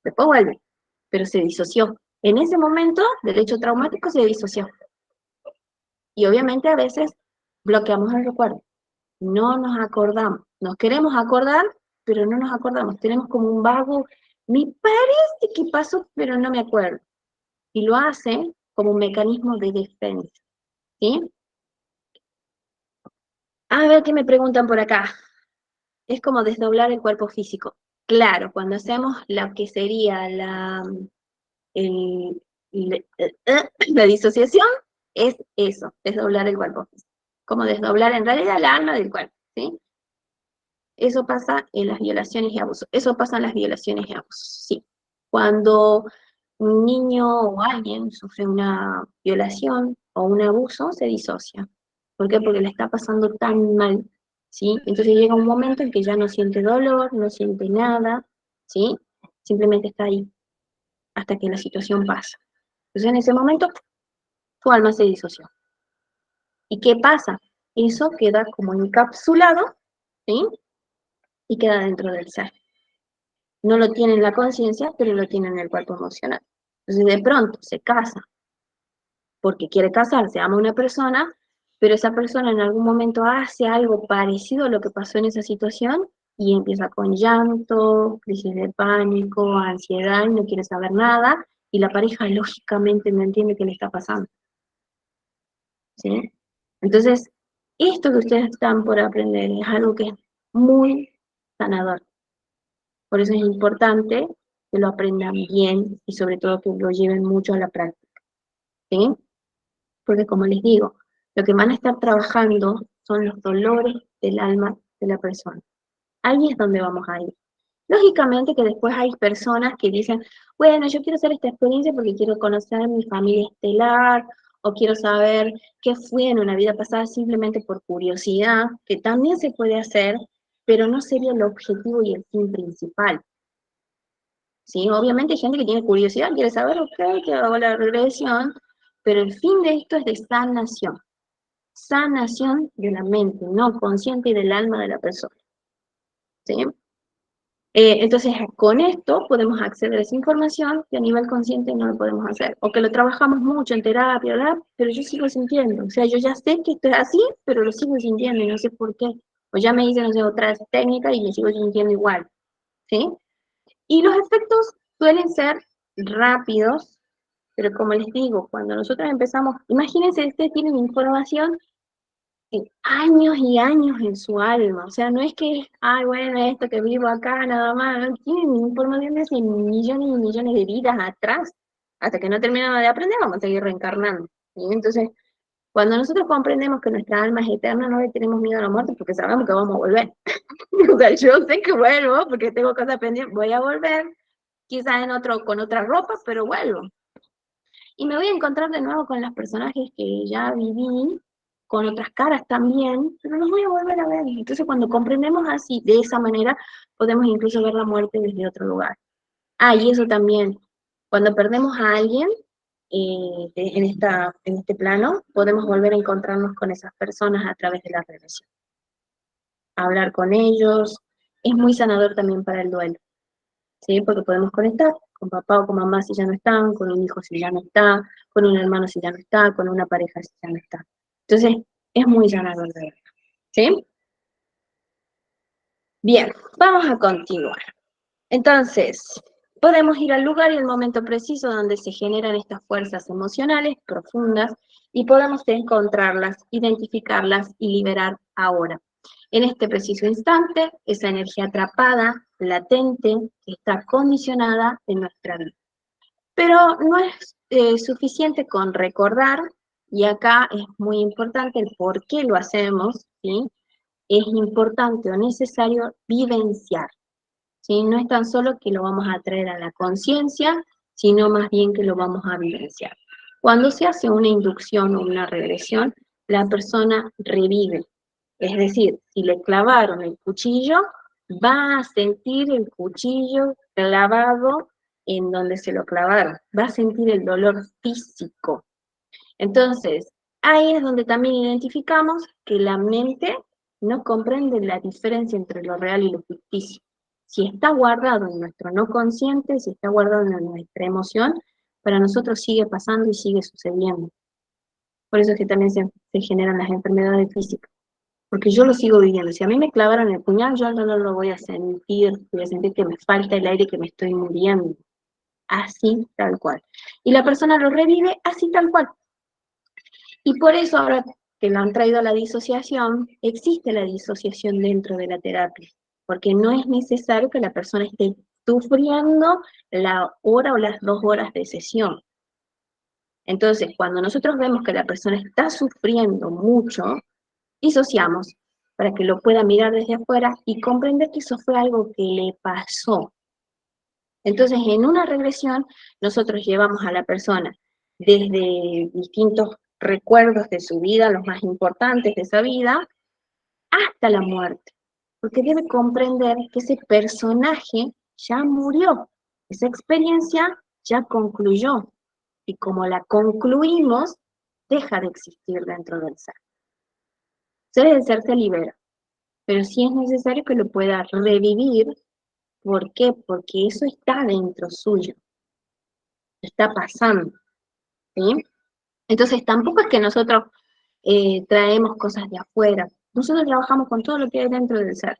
después vuelve, pero se disoció. En ese momento del hecho traumático se disoció. Y obviamente a veces bloqueamos el recuerdo, no nos acordamos, nos queremos acordar, pero no nos acordamos, tenemos como un vago, me parece que pasó, pero no me acuerdo. Y lo hacen como un mecanismo de defensa, ¿sí? A ver qué me preguntan por acá. Es como desdoblar el cuerpo físico. Claro, cuando hacemos lo que sería el- la disociación, es eso, desdoblar el cuerpo físico. Como desdoblar en realidad el alma del cuerpo, ¿sí? Eso pasa en las violaciones y abusos. Eso pasa en las violaciones y abusos, sí. Cuando un niño o alguien sufre una violación o un abuso, se disocia. ¿Por qué? Porque le está pasando tan mal, ¿sí? Entonces llega un momento en que ya no siente dolor, no siente nada, ¿sí? Simplemente está ahí, hasta que la situación pasa. Entonces en ese momento, su alma se disoció. ¿Y qué pasa? Eso queda como encapsulado, ¿sí? Y queda dentro del ser. No lo tiene en la conciencia, pero lo tiene en el cuerpo emocional. Entonces de pronto se casa porque quiere casarse, ama a una persona, pero esa persona en algún momento hace algo parecido a lo que pasó en esa situación y empieza con llanto, crisis de pánico, ansiedad, y no quiere saber nada, y la pareja lógicamente no entiende qué le está pasando, ¿sí? Entonces, esto que ustedes están por aprender es algo que es muy sanador. Por eso es importante que lo aprendan bien y sobre todo que lo lleven mucho a la práctica, ¿sí? Porque como les digo, lo que van a estar trabajando son los dolores del alma de la persona. Ahí es donde vamos a ir. Lógicamente que después hay personas que dicen, bueno, yo quiero hacer esta experiencia porque quiero conocer a mi familia estelar, o quiero saber qué fui en una vida pasada simplemente por curiosidad, que también se puede hacer, pero no sería el objetivo y el fin principal. ¿Sí? Obviamente hay gente que tiene curiosidad, quiere saber, ok, que hago la regresión, pero el fin de esto es de sanación de la mente, no consciente y del alma de la persona. ¿Sí? Entonces, con esto podemos acceder a esa información que a nivel consciente no lo podemos hacer, o que lo trabajamos mucho en terapia, ¿verdad? Pero yo sigo sintiendo, o sea, yo ya sé que esto es así, pero lo sigo sintiendo y no sé por qué. O ya me hice, no sé, otra técnica y me sigo sintiendo igual, ¿sí? Y los efectos suelen ser rápidos, pero como les digo, cuando nosotros empezamos, imagínense, ustedes tienen información de años y años en su alma, o sea, no es que, ay, bueno, esto que vivo acá nada más, no, tienen información de hace millones y millones de vidas atrás, hasta que no terminamos de aprender, vamos a seguir reencarnando. ¿Sí? Entonces, cuando nosotros comprendemos que nuestra alma es eterna, no le tenemos miedo a la muerte porque sabemos que vamos a volver. O sea, yo sé que vuelvo porque tengo cosas pendientes, voy a volver, quizás con otra ropa, pero vuelvo. Y me voy a encontrar de nuevo con los personajes que ya viví, con otras caras también, pero los voy a volver a ver. Entonces cuando comprendemos así, de esa manera, podemos incluso ver la muerte desde otro lugar. Ah, y eso también, cuando perdemos a alguien en este plano, podemos volver a encontrarnos con esas personas a través de la relación. Hablar con ellos, es muy sanador también para el duelo. ¿sí? Porque podemos conectar con papá o con mamá si ya no están, con un hijo si ya no está, con un hermano si ya no está, con una pareja si ya no está. Entonces, es muy llanador de verdad, ¿sí? Bien, vamos a continuar. Entonces, podemos ir al lugar y al momento preciso donde se generan estas fuerzas emocionales profundas y podemos encontrarlas, identificarlas y liberar ahora. En este preciso instante, esa energía atrapada, latente, que está condicionada en nuestra vida. Pero no es suficiente con recordar, y acá es muy importante el por qué lo hacemos, ¿sí? Es importante o necesario vivenciar. ¿Sí? No es tan solo que lo vamos a traer a la conciencia, sino más bien que lo vamos a vivenciar. Cuando se hace una inducción o una regresión, la persona revive. Es decir, si le clavaron el cuchillo, va a sentir el cuchillo clavado en donde se lo clavaron. Va a sentir el dolor físico. Entonces, ahí es donde también identificamos que la mente no comprende la diferencia entre lo real y lo ficticio. Si está guardado en nuestro no consciente, si está guardado en nuestra emoción, para nosotros sigue pasando y sigue sucediendo. Por eso es que también se generan las enfermedades físicas. Porque yo lo sigo viviendo. Si a mí me clavaron el puñal, yo no lo voy a sentir que me falta el aire, que me estoy muriendo. Así, tal cual. Y la persona lo revive así, tal cual. Y por eso ahora que lo han traído a la disociación, existe la disociación dentro de la terapia, porque no es necesario que la persona esté sufriendo la hora o las 2 horas de sesión. Entonces, cuando nosotros vemos que la persona está sufriendo mucho, disociamos para que lo pueda mirar desde afuera y comprender que eso fue algo que le pasó. Entonces, en una regresión, nosotros llevamos a la persona desde distintos recuerdos de su vida, los más importantes de esa vida, hasta la muerte. Porque debe comprender que ese personaje ya murió, esa experiencia ya concluyó. Y como la concluimos, deja de existir dentro del ser. Entonces el ser se libera. Pero sí es necesario que lo pueda revivir. ¿Por qué? Porque eso está dentro suyo. Está pasando. ¿Sí? Entonces tampoco es que nosotros traemos cosas de afuera. Nosotros trabajamos con todo lo que hay dentro del ser.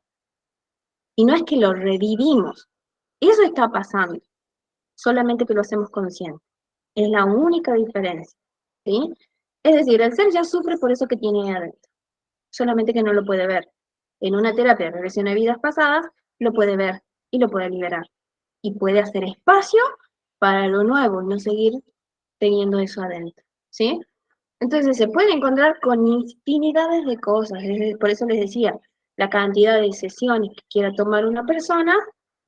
Y no es que lo revivimos. Eso está pasando. Solamente que lo hacemos consciente. Es la única diferencia. ¿Sí? Es decir, el ser ya sufre por eso que tiene ahí adentro. Solamente que no lo puede ver. En una terapia de regresión a vidas pasadas, lo puede ver y lo puede liberar. Y puede hacer espacio para lo nuevo y no seguir teniendo eso adentro. ¿Sí? Entonces se puede encontrar con infinidades de cosas, por eso les decía, la cantidad de sesiones que quiera tomar una persona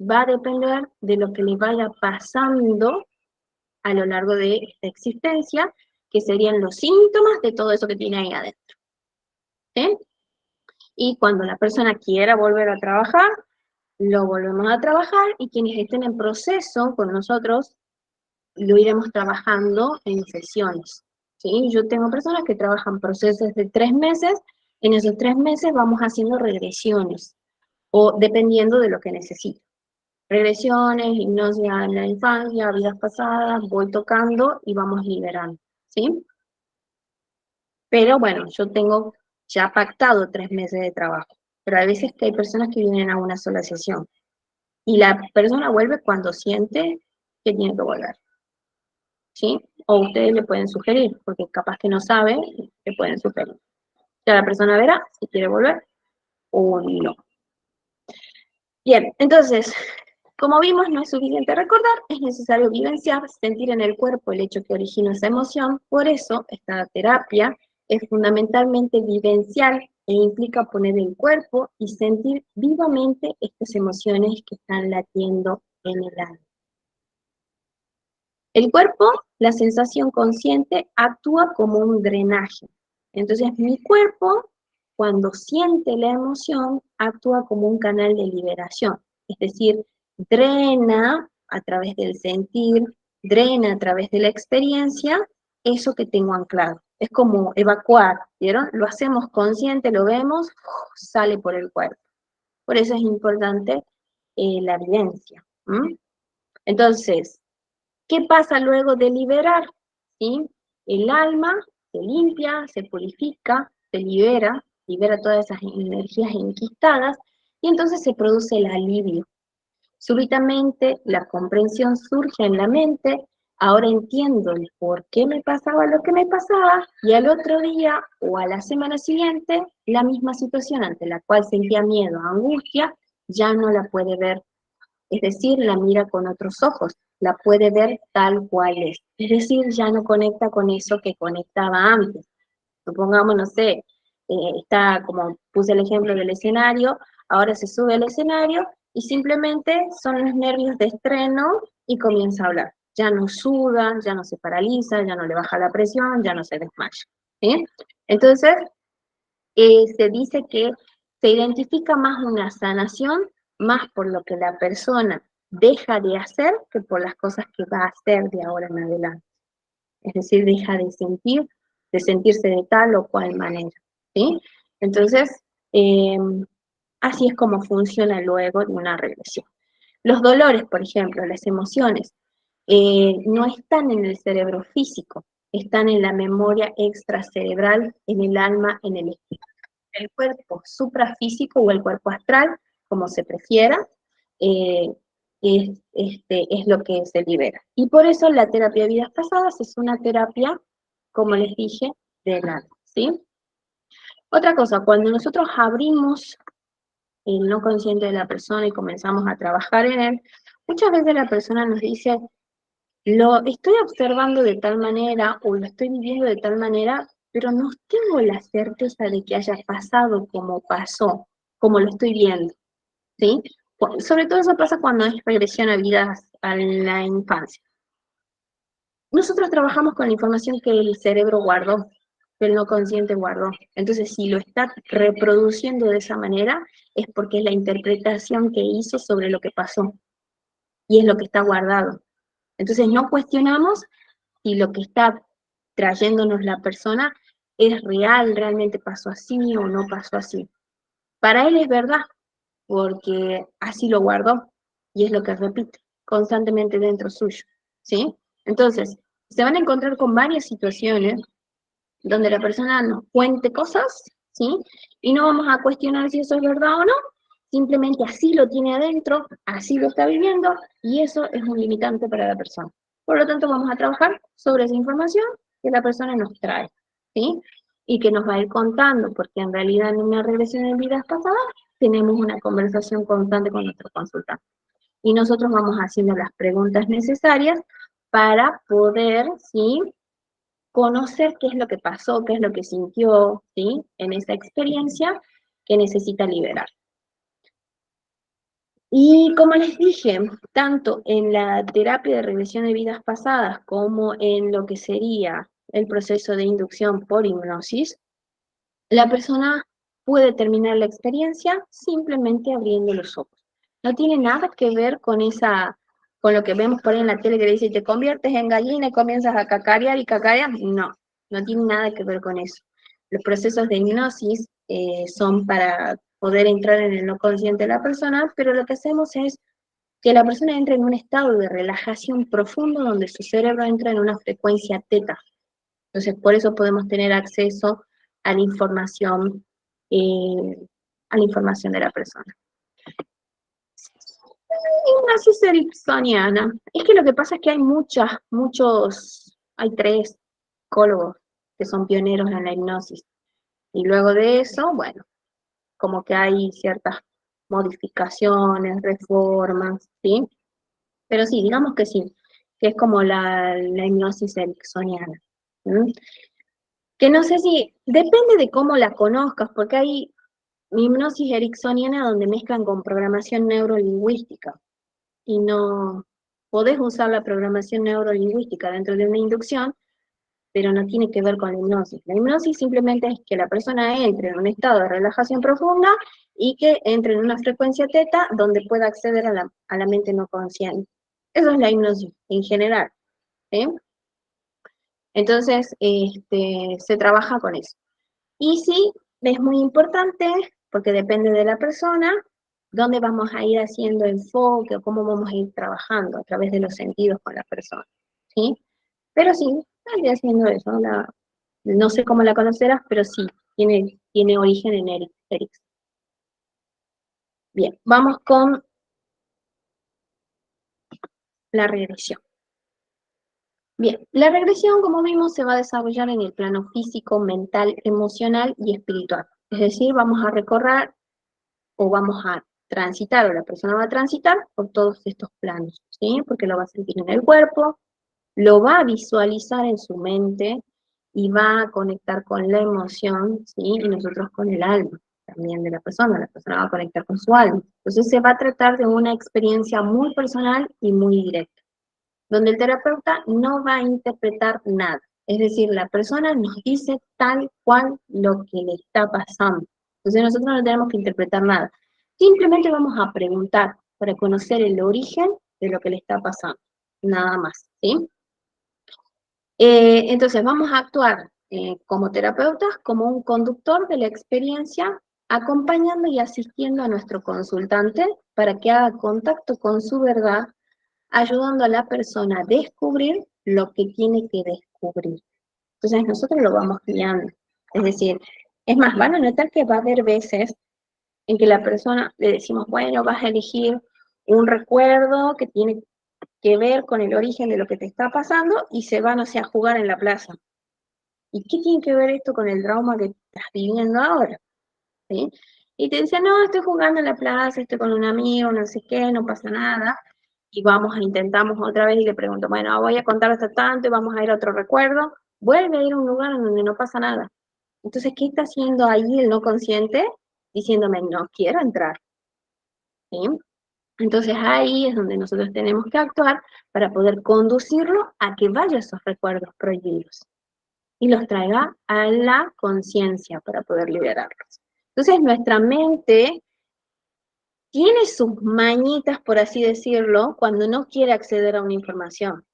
va a depender de lo que le vaya pasando a lo largo de esta existencia, que serían los síntomas de todo eso que tiene ahí adentro. ¿Sí? Y cuando la persona quiera volver a trabajar, lo volvemos a trabajar y quienes estén en proceso con nosotros, lo iremos trabajando en sesiones. ¿Sí? Yo tengo personas que trabajan procesos de 3 meses, en esos 3 meses vamos haciendo regresiones, o dependiendo de lo que necesito. Regresiones, hipnosis en la infancia, vidas pasadas, voy tocando y vamos liberando, ¿sí? Pero bueno, yo tengo ya pactado 3 meses de trabajo, pero hay veces que hay personas que vienen a una sola sesión, y la persona vuelve cuando siente que tiene que volver. ¿Sí? O ustedes le pueden sugerir, porque capaz que no sabe, le pueden sugerir. Ya la persona verá si quiere volver o no. Bien, entonces, como vimos, no es suficiente recordar, es necesario vivenciar, sentir en el cuerpo el hecho que origina esa emoción. Por eso, esta terapia es fundamentalmente vivencial e implica poner el cuerpo y sentir vivamente estas emociones que están latiendo en el alma. El cuerpo, la sensación consciente, actúa como un drenaje. Entonces, mi cuerpo, cuando siente la emoción, actúa como un canal de liberación. Es decir, drena a través del sentir, drena a través de la experiencia, eso que tengo anclado. Es como evacuar, ¿vieron? Lo hacemos consciente, lo vemos, sale por el cuerpo. Por eso es importante la vivencia. ¿Mm? Entonces, ¿qué pasa luego de liberar? ¿Sí? El alma se limpia, se purifica, se libera todas esas energías enquistadas y entonces se produce el alivio. Súbitamente la comprensión surge en la mente, ahora entiendo el por qué me pasaba lo que me pasaba, y al otro día o a la semana siguiente, la misma situación ante la cual sentía miedo, angustia, ya no la puede ver. Es decir, la mira con otros ojos, la puede ver tal cual es. Es decir, ya no conecta con eso que conectaba antes. Supongamos, no sé, está como puse el ejemplo del escenario, ahora se sube al escenario y simplemente son los nervios de estreno y comienza a hablar. Ya no suda, ya no se paraliza, ya no le baja la presión, ya no se desmaya. ¿Sí? Entonces, se dice que se identifica más una sanación, más por lo que la persona deja de hacer que por las cosas que va a hacer de ahora en adelante. Es decir, deja de sentirse de tal o cual manera, ¿sí? Entonces, así es como funciona luego de una regresión. Los dolores, por ejemplo, las emociones, no están en el cerebro físico, están en la memoria extracerebral, en el alma, en el espíritu. El cuerpo suprafísico o el cuerpo astral, como se prefiera, eh, es lo que se libera. Y por eso la terapia de vidas pasadas es una terapia, como les dije, del alma, ¿sí? Otra cosa, cuando nosotros abrimos el no consciente de la persona y comenzamos a trabajar en él, muchas veces la persona nos dice, lo estoy observando de tal manera o lo estoy viviendo de tal manera, pero no tengo la certeza de que haya pasado como pasó, como lo estoy viendo, ¿sí? Sobre todo eso pasa cuando es regresión a vidas a la infancia. Nosotros trabajamos con la información que el cerebro guardó, que el no consciente guardó. Entonces, si lo está reproduciendo de esa manera, es porque es la interpretación que hizo sobre lo que pasó y es lo que está guardado. Entonces, no cuestionamos si lo que está trayéndonos la persona es real, realmente pasó así o no pasó así. Para él es verdad, porque así lo guardó y es lo que repite constantemente dentro suyo, ¿sí? Entonces, se van a encontrar con varias situaciones donde la persona nos cuente cosas, ¿sí? Y no vamos a cuestionar si eso es verdad o no, simplemente así lo tiene adentro, así lo está viviendo, y eso es un limitante para la persona. Por lo tanto, vamos a trabajar sobre esa información que la persona nos trae, ¿sí? Y que nos va a ir contando, porque en realidad en una regresión en vidas pasadas tenemos una conversación constante con nuestro consultante. Y nosotros vamos haciendo las preguntas necesarias para poder, ¿sí?, conocer qué es lo que pasó, qué es lo que sintió, ¿sí?, en esa experiencia que necesita liberar. Y como les dije, tanto en la terapia de regresión de vidas pasadas como en lo que sería el proceso de inducción por hipnosis, la persona puede terminar la experiencia simplemente abriendo los ojos. No tiene nada que ver con con lo que vemos por ahí en la tele que dice te conviertes en gallina y comienzas a cacarear y cacarear. No, no tiene nada que ver con eso. Los procesos de hipnosis son para poder entrar en el no consciente de la persona, pero lo que hacemos es que la persona entre en un estado de relajación profundo donde su cerebro entra en una frecuencia teta. Entonces, por eso podemos tener acceso a la información, eh, de la persona. Hipnosis ericksoniana. Es que lo que pasa es que hay hay 3 psicólogos que son pioneros en la hipnosis. Y luego de eso, bueno, como que hay ciertas modificaciones, reformas, ¿sí? Pero sí, digamos que sí, que es como la hipnosis ericksoniana. ¿Mm? Que no sé si, depende de cómo la conozcas, porque hay hipnosis ericksoniana donde mezclan con programación neurolingüística y no podés usar la programación neurolingüística dentro de una inducción, pero no tiene que ver con la hipnosis. La hipnosis simplemente es que la persona entre en un estado de relajación profunda y que entre en una frecuencia teta donde pueda acceder a la mente no consciente. Eso es la hipnosis en general, ¿sí? Entonces, se trabaja con eso. Y sí, es muy importante, porque depende de la persona, dónde vamos a ir haciendo enfoque o cómo vamos a ir trabajando a través de los sentidos con la persona, ¿sí? Pero sí, estoy haciendo eso. No sé cómo la conocerás, pero sí, tiene origen en Erickson. Bien, vamos con la regresión. Bien, la regresión, como vimos, se va a desarrollar en el plano físico, mental, emocional y espiritual. Es decir, vamos a recorrer o vamos a transitar, o la persona va a transitar por todos estos planos, ¿sí? Porque lo va a sentir en el cuerpo, lo va a visualizar en su mente y va a conectar con la emoción, ¿sí? Y nosotros con el alma también de la persona va a conectar con su alma. Entonces se va a tratar de una experiencia muy personal y muy directa, donde el terapeuta no va a interpretar nada. Es decir, la persona nos dice tal cual lo que le está pasando. Entonces nosotros no tenemos que interpretar nada. Simplemente vamos a preguntar para conocer el origen de lo que le está pasando. Nada más, ¿sí? Entonces vamos a actuar como terapeutas, como un conductor de la experiencia, acompañando y asistiendo a nuestro consultante para que haga contacto con su verdad, ayudando a la persona a descubrir lo que tiene que descubrir. Entonces nosotros lo vamos guiando. Es decir, es más, van a notar que va a haber veces en que la persona le decimos, bueno, vas a elegir un recuerdo que tiene que ver con el origen de lo que te está pasando y se van, o sea, a jugar en la plaza. ¿Y qué tiene que ver esto con el trauma que estás viviendo ahora? ¿Sí? Y te dice, no, estoy jugando en la plaza, estoy con un amigo, no sé qué, no pasa nada. Y vamos, intentamos otra vez y le pregunto, bueno, voy a contar hasta tanto y vamos a ir a otro recuerdo. Vuelve a ir a un lugar en donde no pasa nada. Entonces, ¿qué está haciendo ahí el no consciente? Diciéndome, no quiero entrar. ¿Sí? Entonces ahí es donde nosotros tenemos que actuar para poder conducirlo a que vaya a esos recuerdos prohibidos y los traiga a la conciencia para poder liberarlos. Entonces nuestra mente tiene sus mañitas, por así decirlo, cuando no quiere acceder a una información.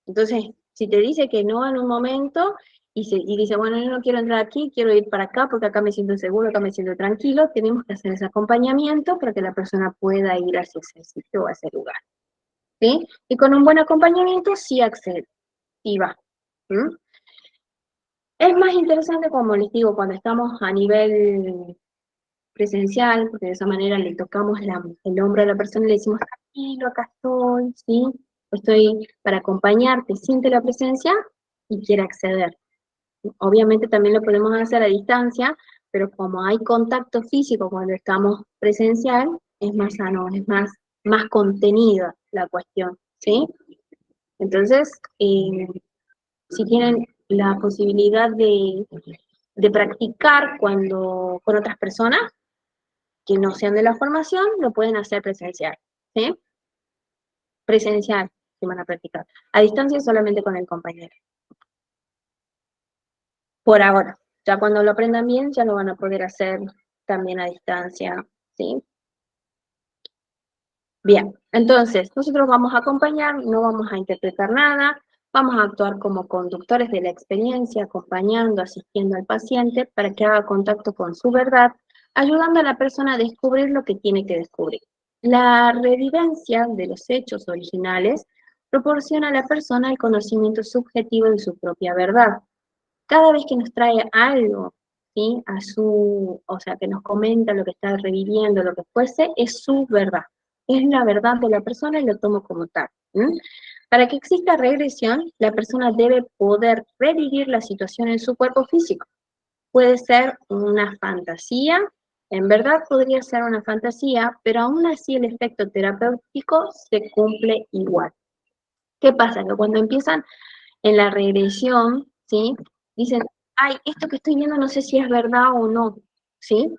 Entonces, si te dice que no en un momento y dice, bueno, yo no quiero entrar aquí, quiero ir para acá porque acá me siento seguro, acá me siento tranquilo, tenemos que hacer ese acompañamiento para que la persona pueda ir hacia ese sitio o a ese lugar. ¿Sí? Y con un buen acompañamiento sí accede y va. ¿Mm? Es más interesante, como les digo, cuando estamos a nivel presencial, porque de esa manera le tocamos el hombro a la persona y le decimos, tranquilo, acá estoy, ¿sí? Estoy para acompañarte, siente la presencia y quiere acceder. Obviamente también lo podemos hacer a distancia, pero como hay contacto físico cuando estamos presencial, es más sano, es más contenida la cuestión, ¿sí? Entonces, si tienen la posibilidad de practicar con otras personas que no sean de la formación, lo pueden hacer presencial, ¿sí? Presencial, si van a practicar. A distancia solamente con el compañero. Por ahora. Ya cuando lo aprendan bien, ya lo van a poder hacer también a distancia, ¿sí? Bien, entonces, nosotros vamos a acompañar, no vamos a interpretar nada, vamos a actuar como conductores de la experiencia, acompañando, asistiendo al paciente para que haga contacto con su verdad, ayudando a la persona a descubrir lo que tiene que descubrir. La revivencia de los hechos originales proporciona a la persona el conocimiento subjetivo de su propia verdad. Cada vez que nos trae algo, ¿sí? O sea, que nos comenta lo que está reviviendo, lo que fuese, es su verdad. Es la verdad de la persona y lo tomo como tal. ¿Sí? Para que exista regresión, la persona debe poder revivir la situación en su cuerpo físico. Puede ser una fantasía, en verdad podría ser una fantasía, pero aún así el efecto terapéutico se cumple igual. ¿Qué pasa? Que cuando empiezan en la regresión, ¿sí? Dicen, ay, esto que estoy viendo no sé si es verdad o no, ¿sí?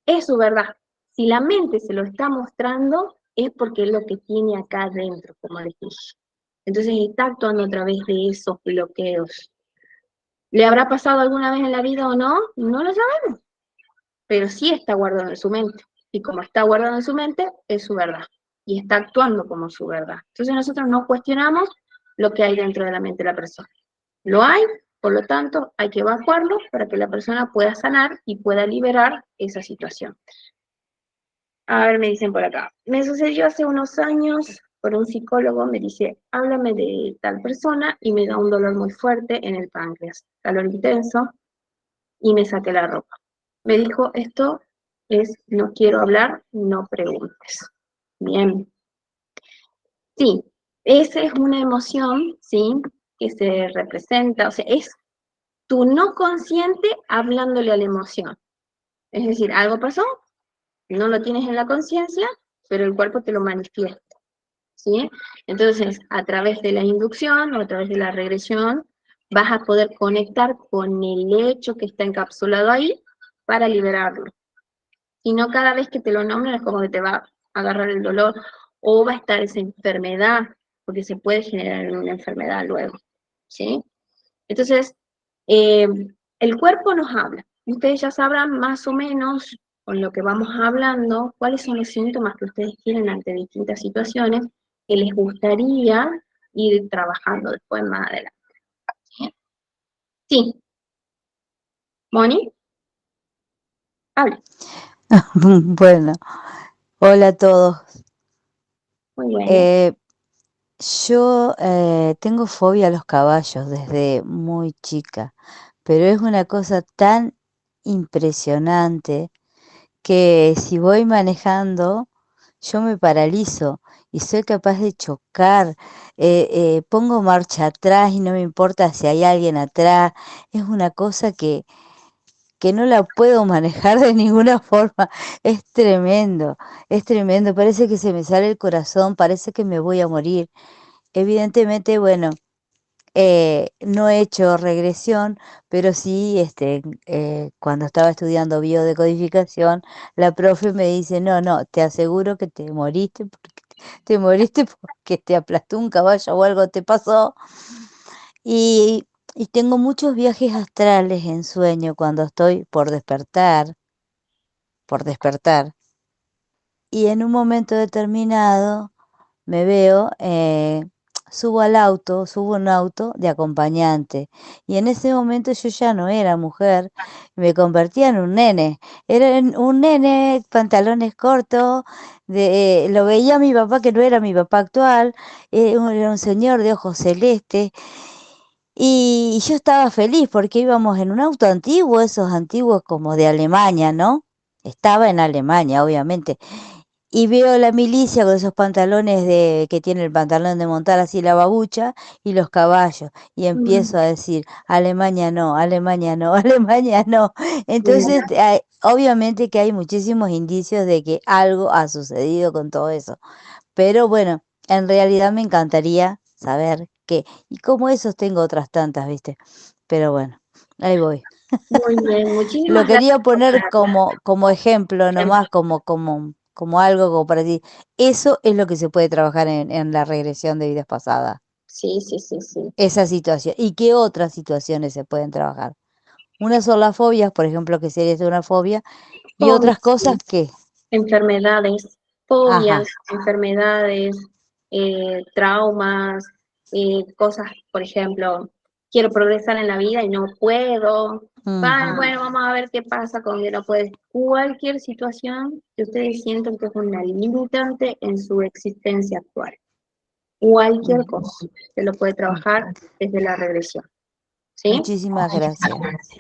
Es su verdad. Si la mente se lo está mostrando, es porque es lo que tiene acá adentro, como les dije. Entonces está actuando a través de esos bloqueos. ¿Le habrá pasado alguna vez en la vida o no? No lo sabemos. Pero sí está guardado en su mente. Y como está guardado en su mente, es su verdad. Y está actuando como su verdad. Entonces nosotros no cuestionamos lo que hay dentro de la mente de la persona. Lo hay, por lo tanto, hay que evacuarlo para que la persona pueda sanar y pueda liberar esa situación. A ver, me dicen por acá. Me sucedió hace unos años por un psicólogo, me dice, háblame de tal persona y me da un dolor muy fuerte en el páncreas, calor intenso y me saqué la ropa. Me dijo, esto es, no quiero hablar, no preguntes. Bien. Sí, esa es una emoción, ¿sí? Que se representa, o sea, es tu no consciente hablándole a la emoción. Es decir, algo pasó, no lo tienes en la conciencia, pero el cuerpo te lo manifiesta, ¿sí? Entonces, a través de la inducción o a través de la regresión, vas a poder conectar con el hecho que está encapsulado ahí para liberarlo. Y no cada vez que te lo nombren es como que te va a agarrar el dolor o va a estar esa enfermedad, porque se puede generar una enfermedad luego, ¿sí? Entonces, el cuerpo nos habla. Ustedes ya sabrán más o menos con lo que vamos hablando cuáles son los síntomas que ustedes tienen ante distintas situaciones que les gustaría ir trabajando después más adelante. Sí, Moni, habla. Bueno, hola a todos. Muy bueno. Yo tengo fobia a los caballos desde muy chica, pero es una cosa tan impresionante que si voy manejando, yo me paralizo y soy capaz de chocar. Pongo marcha atrás y no me importa si hay alguien atrás. Es una cosa que no la puedo manejar de ninguna forma. Es tremendo, parece que se me sale el corazón, parece que me voy a morir. Evidentemente, bueno, no he hecho regresión, pero sí, cuando estaba estudiando biodecodificación, la profe me dice, no, te aseguro que te moriste porque te aplastó un caballo o algo te pasó. Y, y tengo muchos viajes astrales en sueño cuando estoy por despertar. Y en un momento determinado me veo, subo un auto de acompañante. Y en ese momento yo ya no era mujer, me convertía en un nene. Era un nene, pantalones cortos, lo veía mi papá, que no era mi papá actual, era un señor de ojos celestes. Y yo estaba feliz porque íbamos en un auto antiguo, esos antiguos como de Alemania, ¿no? Estaba en Alemania, obviamente. Y veo la milicia con esos pantalones que tiene el pantalón de montar así la babucha y los caballos. Y empiezo a decir, Alemania no, Alemania no, Alemania no. Entonces, obviamente que hay muchísimos indicios de que algo ha sucedido con todo eso. Pero bueno, en realidad me encantaría saber qué. Y como esos tengo otras tantas, ¿viste? Pero bueno, ahí voy. Muy bien, Lo muchísimas quería gracias por poner la como ejemplo nomás, como algo como para decir, eso es lo que se puede trabajar en la regresión de vidas pasadas, Sí. esa situación. ¿Y qué otras situaciones se pueden trabajar? Unas son las fobias, por ejemplo, que sería una fobia, y otras cosas que, Enfermedades, ajá, fobias, enfermedades, traumas, cosas, por ejemplo, quiero progresar en la vida y no puedo. Bueno, vamos a ver qué pasa con que no puedes. Cualquier situación que ustedes sientan que es una limitante en su existencia actual. Cualquier cosa se lo puede trabajar desde la regresión. ¿Sí? muchísimas gracias.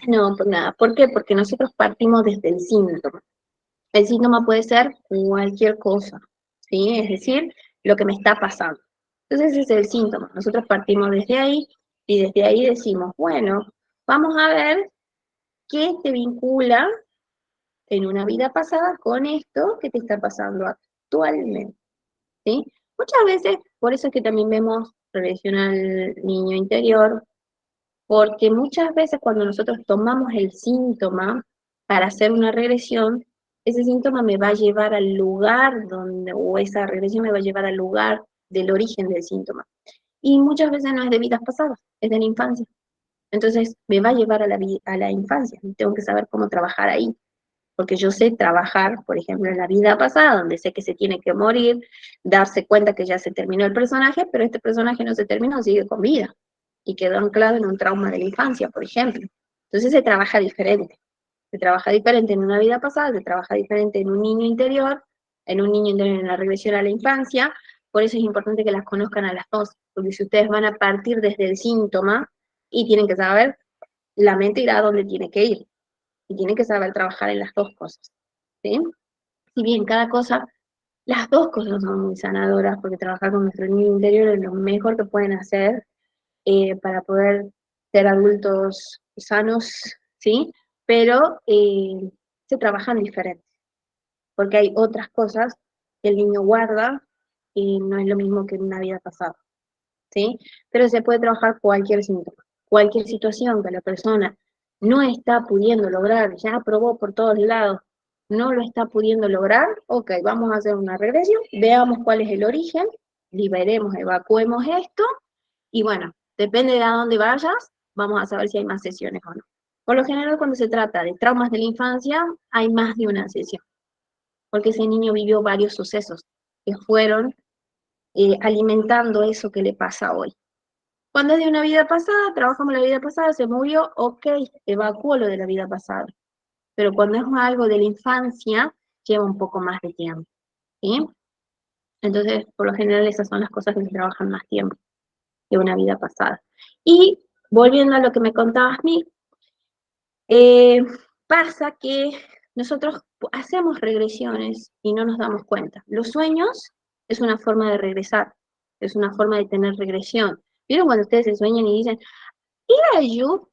No, pues nada. ¿Por qué? Porque nosotros partimos desde el síntoma. El síntoma puede ser cualquier cosa, ¿sí? Es decir, lo que me está pasando. Entonces ese es el síntoma. Nosotros partimos desde ahí y desde ahí decimos, bueno, vamos a ver qué te vincula en una vida pasada con esto que te está pasando actualmente, ¿sí? Muchas veces, por eso es que también vemos regresión al niño interior, porque muchas veces cuando nosotros tomamos el síntoma para hacer una regresión, ese síntoma me va a llevar al lugar donde, o esa regresión me va a llevar al lugar del origen del síntoma. Y muchas veces no es de vidas pasadas, es de la infancia. Entonces me va a llevar a la infancia. Tengo que saber cómo trabajar ahí. Porque yo sé trabajar, por ejemplo, en la vida pasada, donde sé que se tiene que morir, darse cuenta que ya se terminó el personaje, pero este personaje no se terminó, sigue con vida y quedó anclado en un trauma de la infancia, por ejemplo. Entonces se trabaja diferente. Se trabaja diferente en una vida pasada, se trabaja diferente en un niño interior, en un niño interior en la regresión a la infancia, por eso es importante que las conozcan a las dos, porque si ustedes van a partir desde el síntoma y tienen que saber, la mente irá a donde tiene que ir, y tienen que saber trabajar en las dos cosas, ¿sí? Si bien cada cosa, las dos cosas son muy sanadoras, porque trabajar con nuestro niño interior es lo mejor que pueden hacer para poder ser adultos sanos, ¿sí? Pero se trabajan diferente, porque hay otras cosas que el niño guarda y no es lo mismo que en una vida pasada, ¿sí? Pero se puede trabajar cualquier síntoma, cualquier situación que la persona no está pudiendo lograr, ya probó por todos lados, no lo está pudiendo lograr, ok, vamos a hacer una regresión, veamos cuál es el origen, liberemos, evacuemos esto, y bueno, depende de a dónde vayas, vamos a saber si hay más sesiones o no. Por lo general, cuando se trata de traumas de la infancia, hay más de una sesión, porque ese niño vivió varios sucesos que fueron alimentando eso que le pasa hoy. Cuando es de una vida pasada, trabajamos la vida pasada, se murió, ok, evacúo lo de la vida pasada. Pero cuando es algo de la infancia, lleva un poco más de tiempo, ¿sí? Entonces, por lo general, esas son las cosas que se trabajan más tiempo que una vida pasada. Y volviendo a lo que me contabas, mí, pasa que nosotros hacemos regresiones y no nos damos cuenta. Los sueños es una forma de regresar, es una forma de tener regresión. ¿Vieron cuando ustedes se sueñan y dicen, era yo,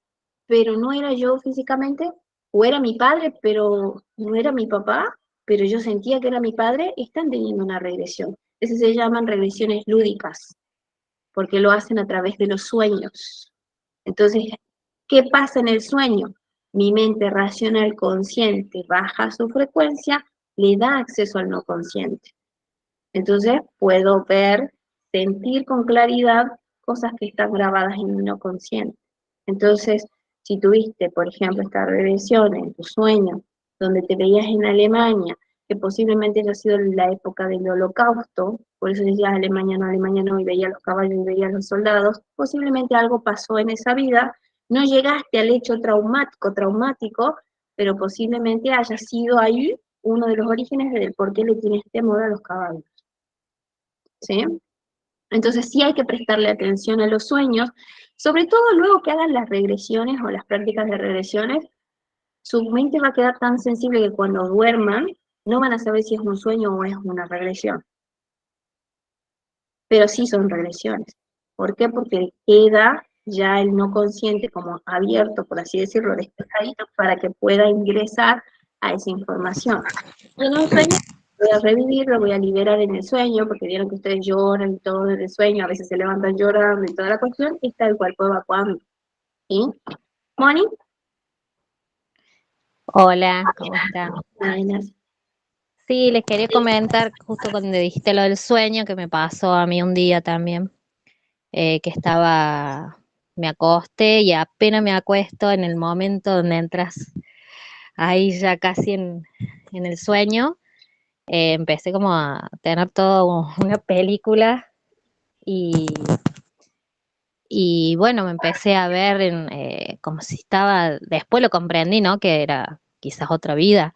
pero no era yo físicamente? ¿O era mi padre, pero no era mi papá? Pero yo sentía que era mi padre. Están teniendo una regresión. Esas se llaman regresiones lúdicas, porque lo hacen a través de los sueños. Entonces, ¿qué pasa en el sueño? Mi mente racional consciente baja su frecuencia, le da acceso al no consciente. Entonces, puedo ver, sentir con claridad cosas que están grabadas en mi no consciente. Entonces, si tuviste, por ejemplo, esta regresión en tu sueño, donde te veías en Alemania, que posiblemente haya sido la época del Holocausto, por eso decías Alemania no, y veías los caballos y veías los soldados, posiblemente algo pasó en esa vida, no llegaste al hecho traumático, pero posiblemente haya sido ahí uno de los orígenes del por qué le tienes temor a los caballos, ¿sí? Entonces sí hay que prestarle atención a los sueños, sobre todo luego que hagan las regresiones o las prácticas de regresiones, su mente va a quedar tan sensible que cuando duerman no van a saber si es un sueño o es una regresión. Pero sí son regresiones. ¿Por qué? Porque queda ya el no consciente como abierto, por así decirlo, despejadito, para que pueda ingresar a esa información. En un sueño voy a revivir, lo voy a liberar en el sueño, porque vieron que ustedes lloran y todo en el sueño, a veces se levantan llorando y toda la cuestión, y está el cuerpo evacuando. ¿Sí? ¿Moni? Hola, ¿cómo está? Buenas. Sí, les quería comentar justo cuando dijiste lo del sueño que me pasó a mí un día también, que me acosté y apenas me acuesto en el momento donde entras ahí ya casi en el sueño, empecé como a tener todo una película y, y bueno, me empecé a ver como si estaba, después lo comprendí, ¿no? Que era quizás otra vida.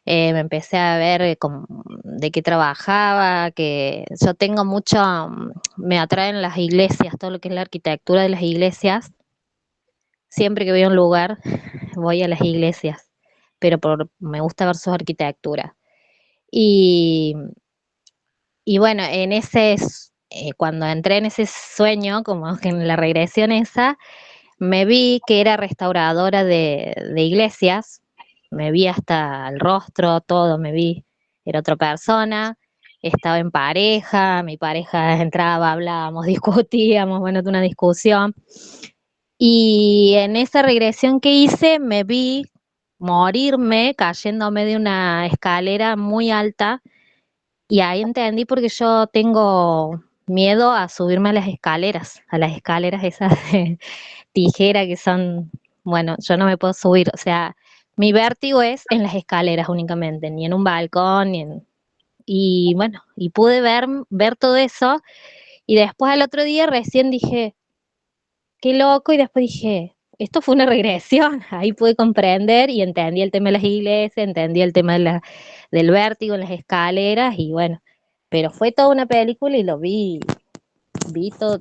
Me empecé a ver de qué trabajaba, que yo tengo mucho, me atraen las iglesias, todo lo que es la arquitectura de las iglesias. Siempre que voy a un lugar, voy a las iglesias, pero me gusta ver sus arquitecturas. Y, y bueno, cuando entré en ese sueño, como que en la regresión esa, me vi que era restauradora de iglesias, me vi hasta el rostro, todo, me vi, era otra persona, estaba en pareja, mi pareja entraba, hablábamos, discutíamos, bueno, tuve una discusión. Y en esa regresión que hice, me vi morirme cayéndome de una escalera muy alta y ahí entendí porque yo tengo miedo a subirme a las escaleras esas de tijera que son, bueno, yo no me puedo subir, o sea, mi vértigo es en las escaleras únicamente, ni en un balcón, y bueno, y pude ver todo eso, y después al otro día recién dije, qué loco, y después dije, esto fue una regresión. Ahí pude comprender y entendí el tema de las iglesias, entendí el tema del vértigo en las escaleras y bueno, pero fue toda una película y lo vi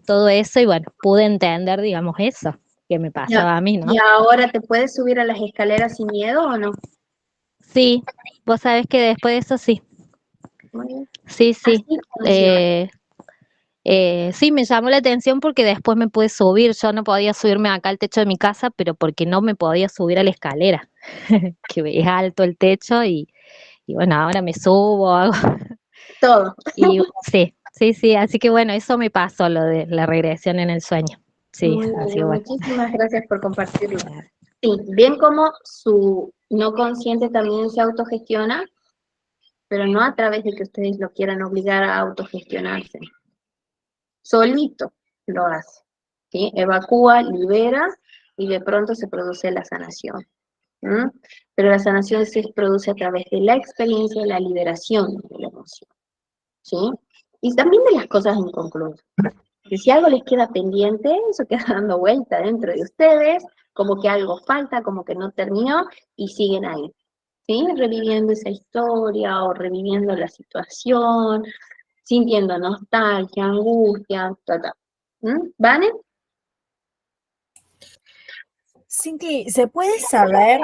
todo eso y bueno, pude entender, digamos, eso que me Ya. pasaba a mí, ¿no? ¿Y ahora te puedes subir a las escaleras sin miedo o no? Sí, vos sabés que después de eso sí, Muy bien. sí. Así funciona. Sí, me llamó la atención porque después me pude subir. Yo no podía subirme acá al techo de mi casa, pero porque no me podía subir a la escalera, que es alto el techo y bueno, ahora me subo, hago, Todo. y sí, así que bueno, eso me pasó, lo de la regresión en el sueño. Sí, Muy así que bien, bueno. muchísimas gracias por compartirlo. Sí, bien como su no consciente también se autogestiona, pero no a través de que ustedes lo quieran obligar a autogestionarse. Solito lo hace, ¿sí? Evacúa, libera y de pronto se produce la sanación. ¿Mm? Pero la sanación se produce a través de la experiencia de la liberación de la emoción, ¿sí? Y también de las cosas inconclusas. Que si algo les queda pendiente, eso queda dando vuelta dentro de ustedes, como que algo falta, como que no terminó, y siguen ahí, ¿sí? Reviviendo esa historia o reviviendo la situación, sintiendo nostalgia, angustia, ¿Vale? Cinti, ¿se puede saber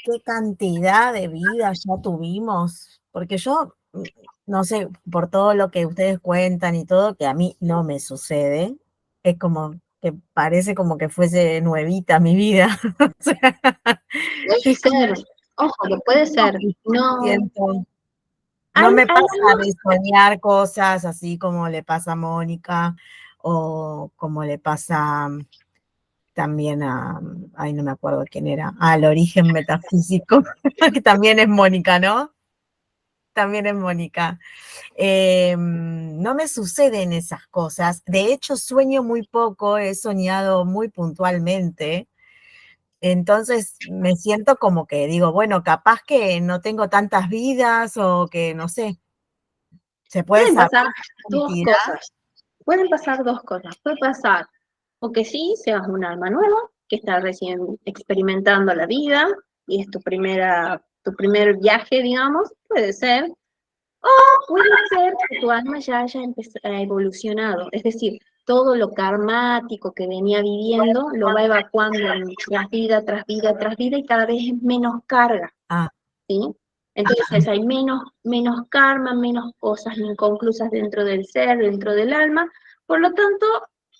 qué cantidad de vida ya tuvimos? Porque yo, no sé, por todo lo que ustedes cuentan y todo, que a mí no me sucede, es como que parece como que fuese nuevita mi vida. O sea, Puede es como ser, ojo, que puede ser. que No, siento. No hay me pasa algo, de soñar cosas así como le pasa a Mónica o como le pasa también a, ay, no me acuerdo quién era, al origen metafísico, que también es Mónica, ¿no? También es Mónica. No me suceden esas cosas. De hecho, sueño muy poco, he soñado muy puntualmente. Entonces me siento como que digo, bueno, capaz que no tengo tantas vidas o que no sé, se puede pueden saber pasar la dos cantidad. cosas. Pueden pasar dos cosas. Puede pasar o que sí, seas un alma nueva, que está recién experimentando la vida y es tu primer viaje, digamos, puede ser. O puede ser que tu alma ya haya evolucionado, es decir, todo lo karmático que venía viviendo lo va evacuando tras vida, tras vida, tras vida y cada vez es menos carga. Ah, ¿Sí? Entonces hay menos karma, menos cosas inconclusas dentro del ser, dentro del alma, por lo tanto,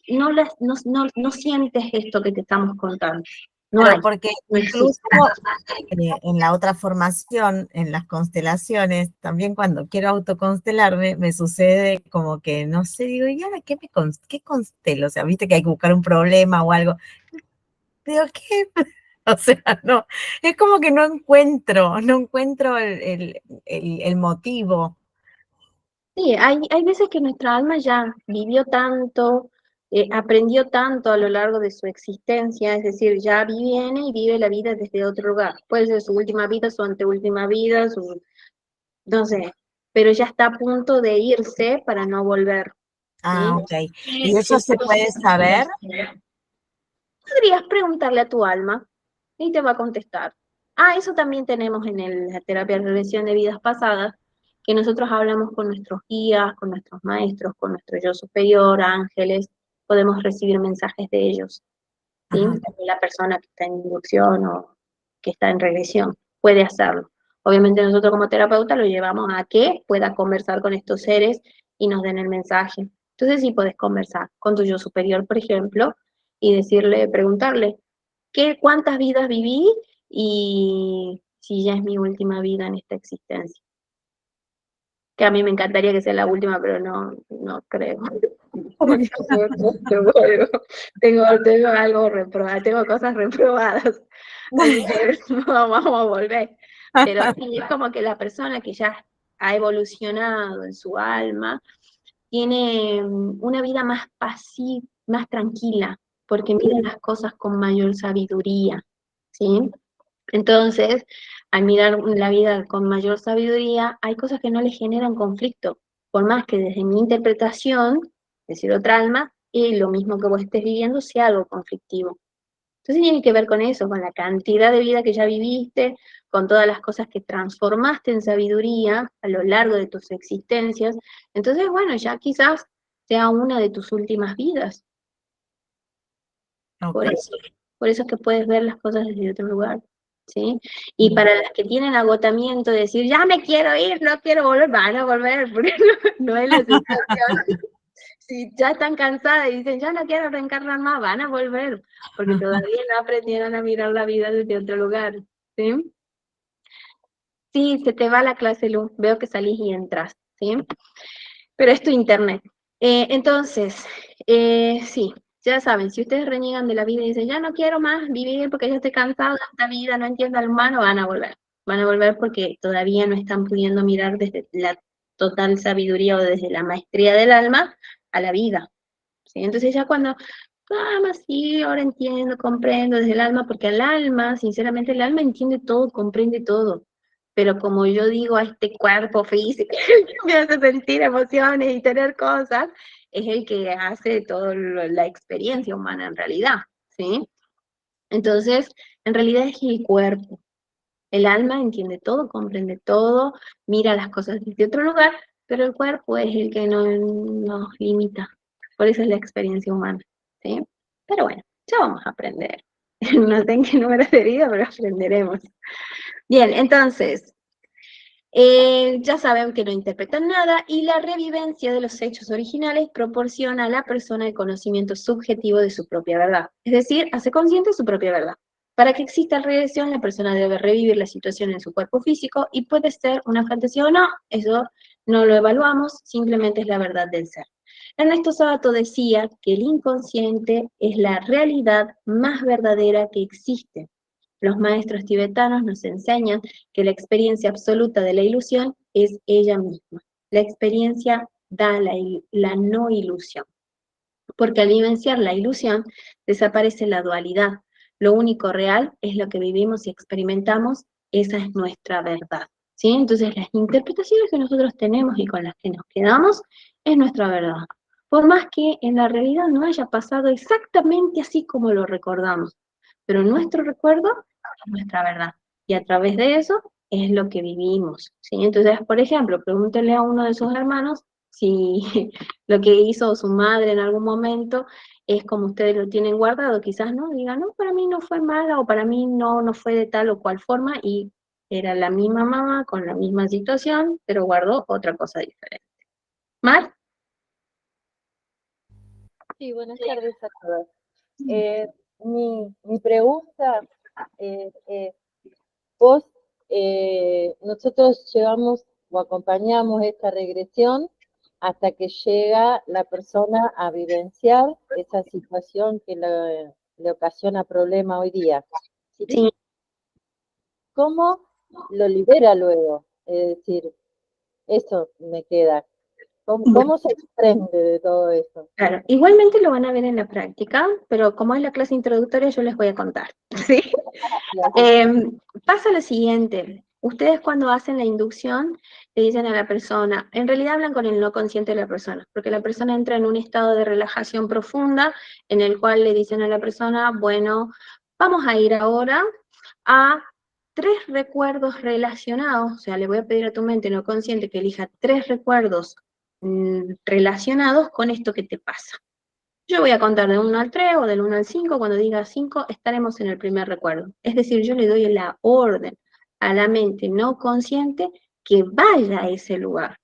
no sientes esto que te estamos contando. No hay, pero porque no incluso existe. en la otra formación, en las constelaciones, también cuando quiero autoconstelarme, me sucede como que, no sé, digo, ¿y ahora qué constelo? O sea, viste que hay que buscar un problema o algo. Digo, ¿qué? O sea, no, es como que no encuentro el motivo. Sí, hay veces que nuestra alma ya vivió tanto, aprendió tanto a lo largo de su existencia, es decir, ya viene y vive la vida desde otro lugar. Puede ser su última vida, su anteúltima vida, no sé, pero ya está a punto de irse para no volver, ¿sí? Ah, ok. ¿Y eso se puede saber? Podrías preguntarle a tu alma y te va a contestar. Ah, eso también tenemos en la terapia de regresión de vidas pasadas, que nosotros hablamos con nuestros guías, con nuestros maestros, con nuestro yo superior, ángeles, podemos recibir mensajes de ellos, ¿sí? Ajá. También la persona que está en inducción o que está en regresión puede hacerlo. Obviamente nosotros como terapeuta lo llevamos a que pueda conversar con estos seres y nos den el mensaje. Entonces sí puedes conversar con tu yo superior, por ejemplo, y decirle, preguntarle, ¿cuántas vidas viví? Y si ya es mi última vida en esta existencia. Que a mí me encantaría que sea la última, pero no creo. Tengo algo reprobado, tengo cosas reprobadas. No vamos a volver. Pero sí, es como que la persona que ya ha evolucionado en su alma tiene una vida más pacífica, más tranquila, porque mira las cosas con mayor sabiduría, ¿sí? Entonces, al mirar la vida con mayor sabiduría, hay cosas que no le generan conflicto, por más que desde mi interpretación, es decir, otra alma, y lo mismo que vos estés viviendo sea algo conflictivo, Entonces tiene que ver con eso, con la cantidad de vida que ya viviste, con todas las cosas que transformaste en sabiduría a lo largo de tus existencias. Entonces, bueno, ya quizás sea una de tus últimas vidas. Por Ok. eso es que puedes ver las cosas desde otro lugar, ¿sí? Y para las que tienen agotamiento de decir, ya me quiero ir, no quiero volver, van a volver, porque no es la situación. Si ya están cansadas y dicen, ya no quiero reencarnar más, van a volver, porque todavía no aprendieron a mirar la vida desde otro lugar, ¿sí? Sí, se te va la clase, Lu, veo que salís y entras, ¿sí? Pero es tu internet. Entonces, sí, ya saben, si ustedes reniegan de la vida y dicen, ya no quiero más vivir porque ya estoy cansado de esta vida, no entiendo al humano, van a volver. Van a volver porque todavía no están pudiendo mirar desde la total sabiduría o desde la maestría del alma a la vida. ¿Sí? Entonces ya cuando, sí, ahora entiendo, comprendo desde el alma, porque el alma, sinceramente, el alma entiende todo, comprende todo. Pero como yo digo a este cuerpo físico que me hace sentir emociones y tener cosas, es el que hace toda la experiencia humana en realidad, ¿sí? Entonces, en realidad es el cuerpo. El alma entiende todo, comprende todo, mira las cosas desde otro lugar, pero el cuerpo es el que nos limita. Por eso es la experiencia humana, ¿sí? Pero bueno, ya vamos a aprender. No sé en qué número sería, pero aprenderemos. Bien, entonces, ya saben que no interpretan nada y la revivencia de los hechos originales proporciona a la persona el conocimiento subjetivo de su propia verdad, es decir, hace consciente su propia verdad. Para que exista regresión, la persona debe revivir la situación en su cuerpo físico y puede ser una fantasía o no, eso no lo evaluamos, simplemente es la verdad del ser. Ernesto Sábato decía que el inconsciente es la realidad más verdadera que existe. Los maestros tibetanos nos enseñan que la experiencia absoluta de la ilusión es ella misma. La experiencia da la no ilusión, porque al vivenciar la ilusión desaparece la dualidad. Lo único real es lo que vivimos y experimentamos, esa es nuestra verdad. ¿Sí? Entonces las interpretaciones que nosotros tenemos y con las que nos quedamos es nuestra verdad. Por más que en la realidad no haya pasado exactamente así como lo recordamos, pero nuestro recuerdo es nuestra verdad. Y a través de eso es lo que vivimos. ¿Sí? Entonces, por ejemplo, pregúntenle a uno de sus hermanos si lo que hizo su madre en algún momento es como ustedes lo tienen guardado, quizás no, digan, no, para mí no fue mala o para mí no fue de tal o cual forma y era la misma mamá con la misma situación, pero guardó otra cosa diferente. ¿Mar? Sí, buenas tardes a todos. Mi pregunta es, vos, nosotros llevamos o acompañamos esta regresión hasta que llega la persona a vivenciar esa situación que le ocasiona problema hoy día. ¿Sí? Sí. ¿Cómo lo libera luego? Es decir, eso me queda. ¿Cómo se desprende de todo eso? Claro, igualmente lo van a ver en la práctica, pero como es la clase introductoria, yo les voy a contar, ¿sí? Pasa lo siguiente, ustedes cuando hacen la inducción le dicen a la persona, en realidad hablan con el no consciente de la persona, porque la persona entra en un estado de relajación profunda en el cual le dicen a la persona, bueno, vamos a ir ahora a 3 recuerdos relacionados, o sea, le voy a pedir a tu mente no consciente que elija 3 recuerdos relacionados con esto que te pasa. Yo voy a contar de 1 al 3 o del 1 al 5, cuando diga 5 estaremos en el primer recuerdo. Es decir, yo le doy la orden a la mente no consciente que vaya a ese lugar.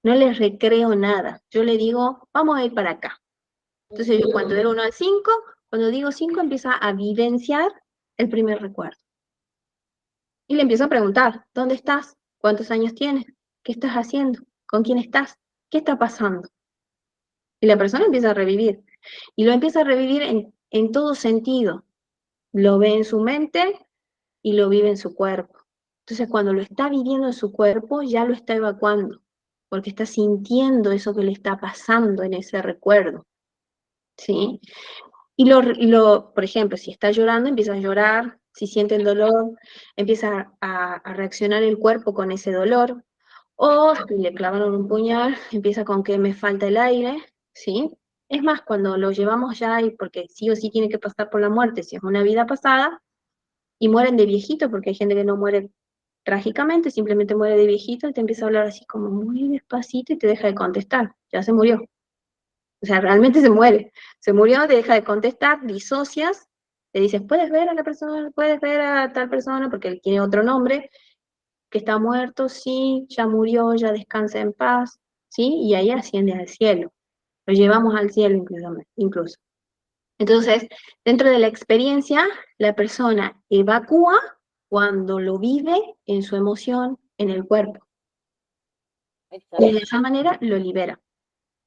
No le recreo nada. Yo le digo, vamos a ir para acá. Entonces yo cuento del 1 al 5, cuando digo 5 empieza a vivenciar el primer recuerdo. Y le empiezo a preguntar, ¿dónde estás? ¿Cuántos años tienes? ¿Qué estás haciendo? ¿Con quién estás? ¿Qué está pasando? Y la persona empieza a revivir. Y lo empieza a revivir en todo sentido. Lo ve en su mente y lo vive en su cuerpo. Entonces, cuando lo está viviendo en su cuerpo, ya lo está evacuando, porque está sintiendo eso que le está pasando en ese recuerdo. ¿Sí? Y por ejemplo, si está llorando, empieza a llorar. Si siente el dolor, empieza a reaccionar el cuerpo con ese dolor. O si le clavaron un puñal, empieza con que me falta el aire, ¿sí? Es más, cuando lo llevamos ya, y porque sí o sí tiene que pasar por la muerte, si es una vida pasada, y mueren de viejito, porque hay gente que no muere trágicamente, simplemente muere de viejito y te empieza a hablar así como muy despacito y te deja de contestar, ya se murió. O sea, realmente se muere. Se murió, te deja de contestar, disocias, te dices, puedes ver a la persona, puedes ver a tal persona, porque él tiene otro nombre, que está muerto, sí, ya murió, ya descansa en paz, ¿sí? Y ahí asciende al cielo. Lo llevamos al cielo incluso. Entonces, dentro de la experiencia, la persona evacúa cuando lo vive en su emoción, en el cuerpo. Exacto. Y de esa manera lo libera,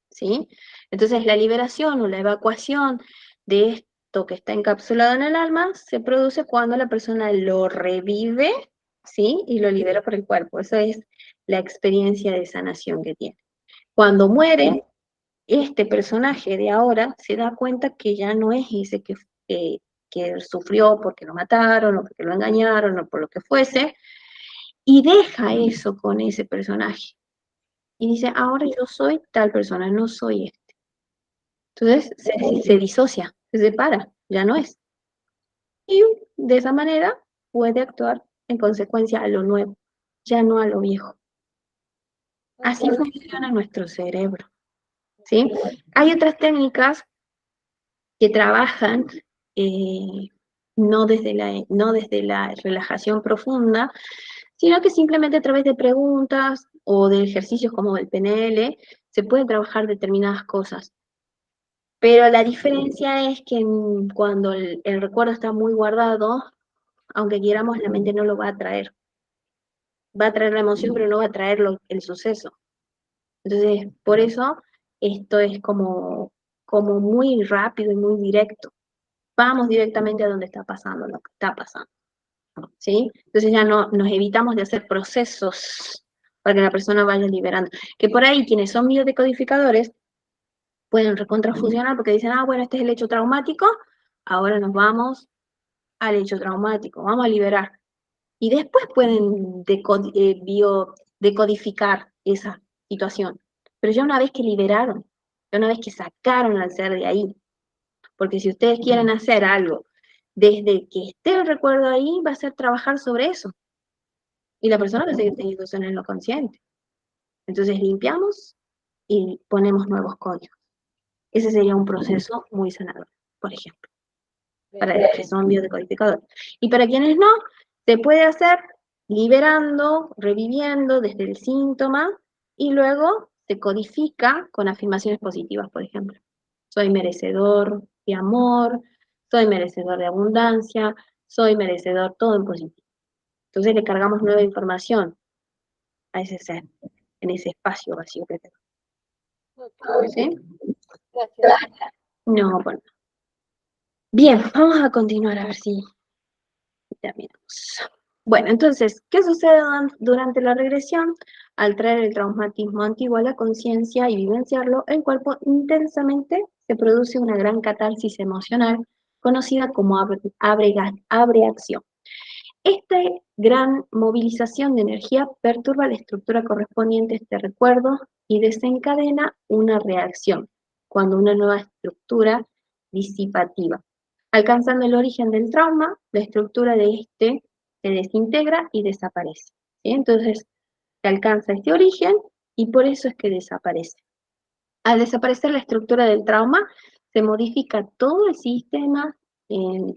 ¿sí? Entonces, la liberación o la evacuación de esto que está encapsulado en el alma se produce cuando la persona lo revive, ¿sí? Y lo libera por el cuerpo. Esa es la experiencia de sanación que tiene. Cuando muere, este personaje de ahora se da cuenta que ya no es ese que sufrió porque lo mataron, o porque lo engañaron, o por lo que fuese, y deja eso con ese personaje. Y dice, ahora yo soy tal persona, no soy este. Entonces se disocia, se separa, ya no es. Y de esa manera puede actuar en consecuencia a lo nuevo, ya no a lo viejo. Así funciona nuestro cerebro, ¿sí? Hay otras técnicas que trabajan no desde la relajación profunda, sino que simplemente a través de preguntas o de ejercicios como el PNL se pueden trabajar determinadas cosas. Pero la diferencia es que cuando el recuerdo está muy guardado, aunque quieramos, la mente no lo va a traer. Va a traer la emoción, pero no va a traer el suceso. Entonces, por eso esto es como muy rápido y muy directo. Vamos directamente a donde está pasando lo que está pasando, ¿sí? Entonces ya no nos evitamos de hacer procesos para que la persona vaya liberando. Que por ahí quienes son biodecodificadores pueden recontrafusionar porque dicen, bueno, este es el hecho traumático, ahora nos vamos al hecho traumático, vamos a liberar. Y después pueden decodificar esa situación. Pero ya una vez que liberaron, ya una vez que sacaron al ser de ahí, porque si ustedes quieren hacer algo desde que esté el recuerdo ahí, va a ser trabajar sobre eso. Y la persona va a seguir teniendo eso en lo consciente. Entonces limpiamos y ponemos nuevos códigos. Ese sería un proceso muy sanador, por ejemplo, para los que son biodecodificadores. Y para quienes no, se puede hacer liberando, reviviendo desde el síntoma y luego se codifica con afirmaciones positivas, por ejemplo. Soy merecedor de amor, soy merecedor de abundancia, soy merecedor, todo en positivo. Entonces le cargamos nueva información a ese ser, en ese espacio vacío que tenemos. ¿Sí? Gracias. No, bueno. Bien, vamos a continuar a ver si terminamos. Bueno, entonces, ¿qué sucede durante la regresión? Al traer el traumatismo antiguo a la conciencia y vivenciarlo, el cuerpo intensamente se produce una gran catarsis emocional conocida como abreacción. Esta gran movilización de energía perturba la estructura correspondiente a este recuerdo y desencadena una reacción, cuando una nueva estructura disipativa. Alcanzando el origen del trauma, la estructura de este se desintegra y desaparece. ¿Sí? Entonces, se alcanza este origen y por eso es que desaparece. Al desaparecer la estructura del trauma, se modifica todo el sistema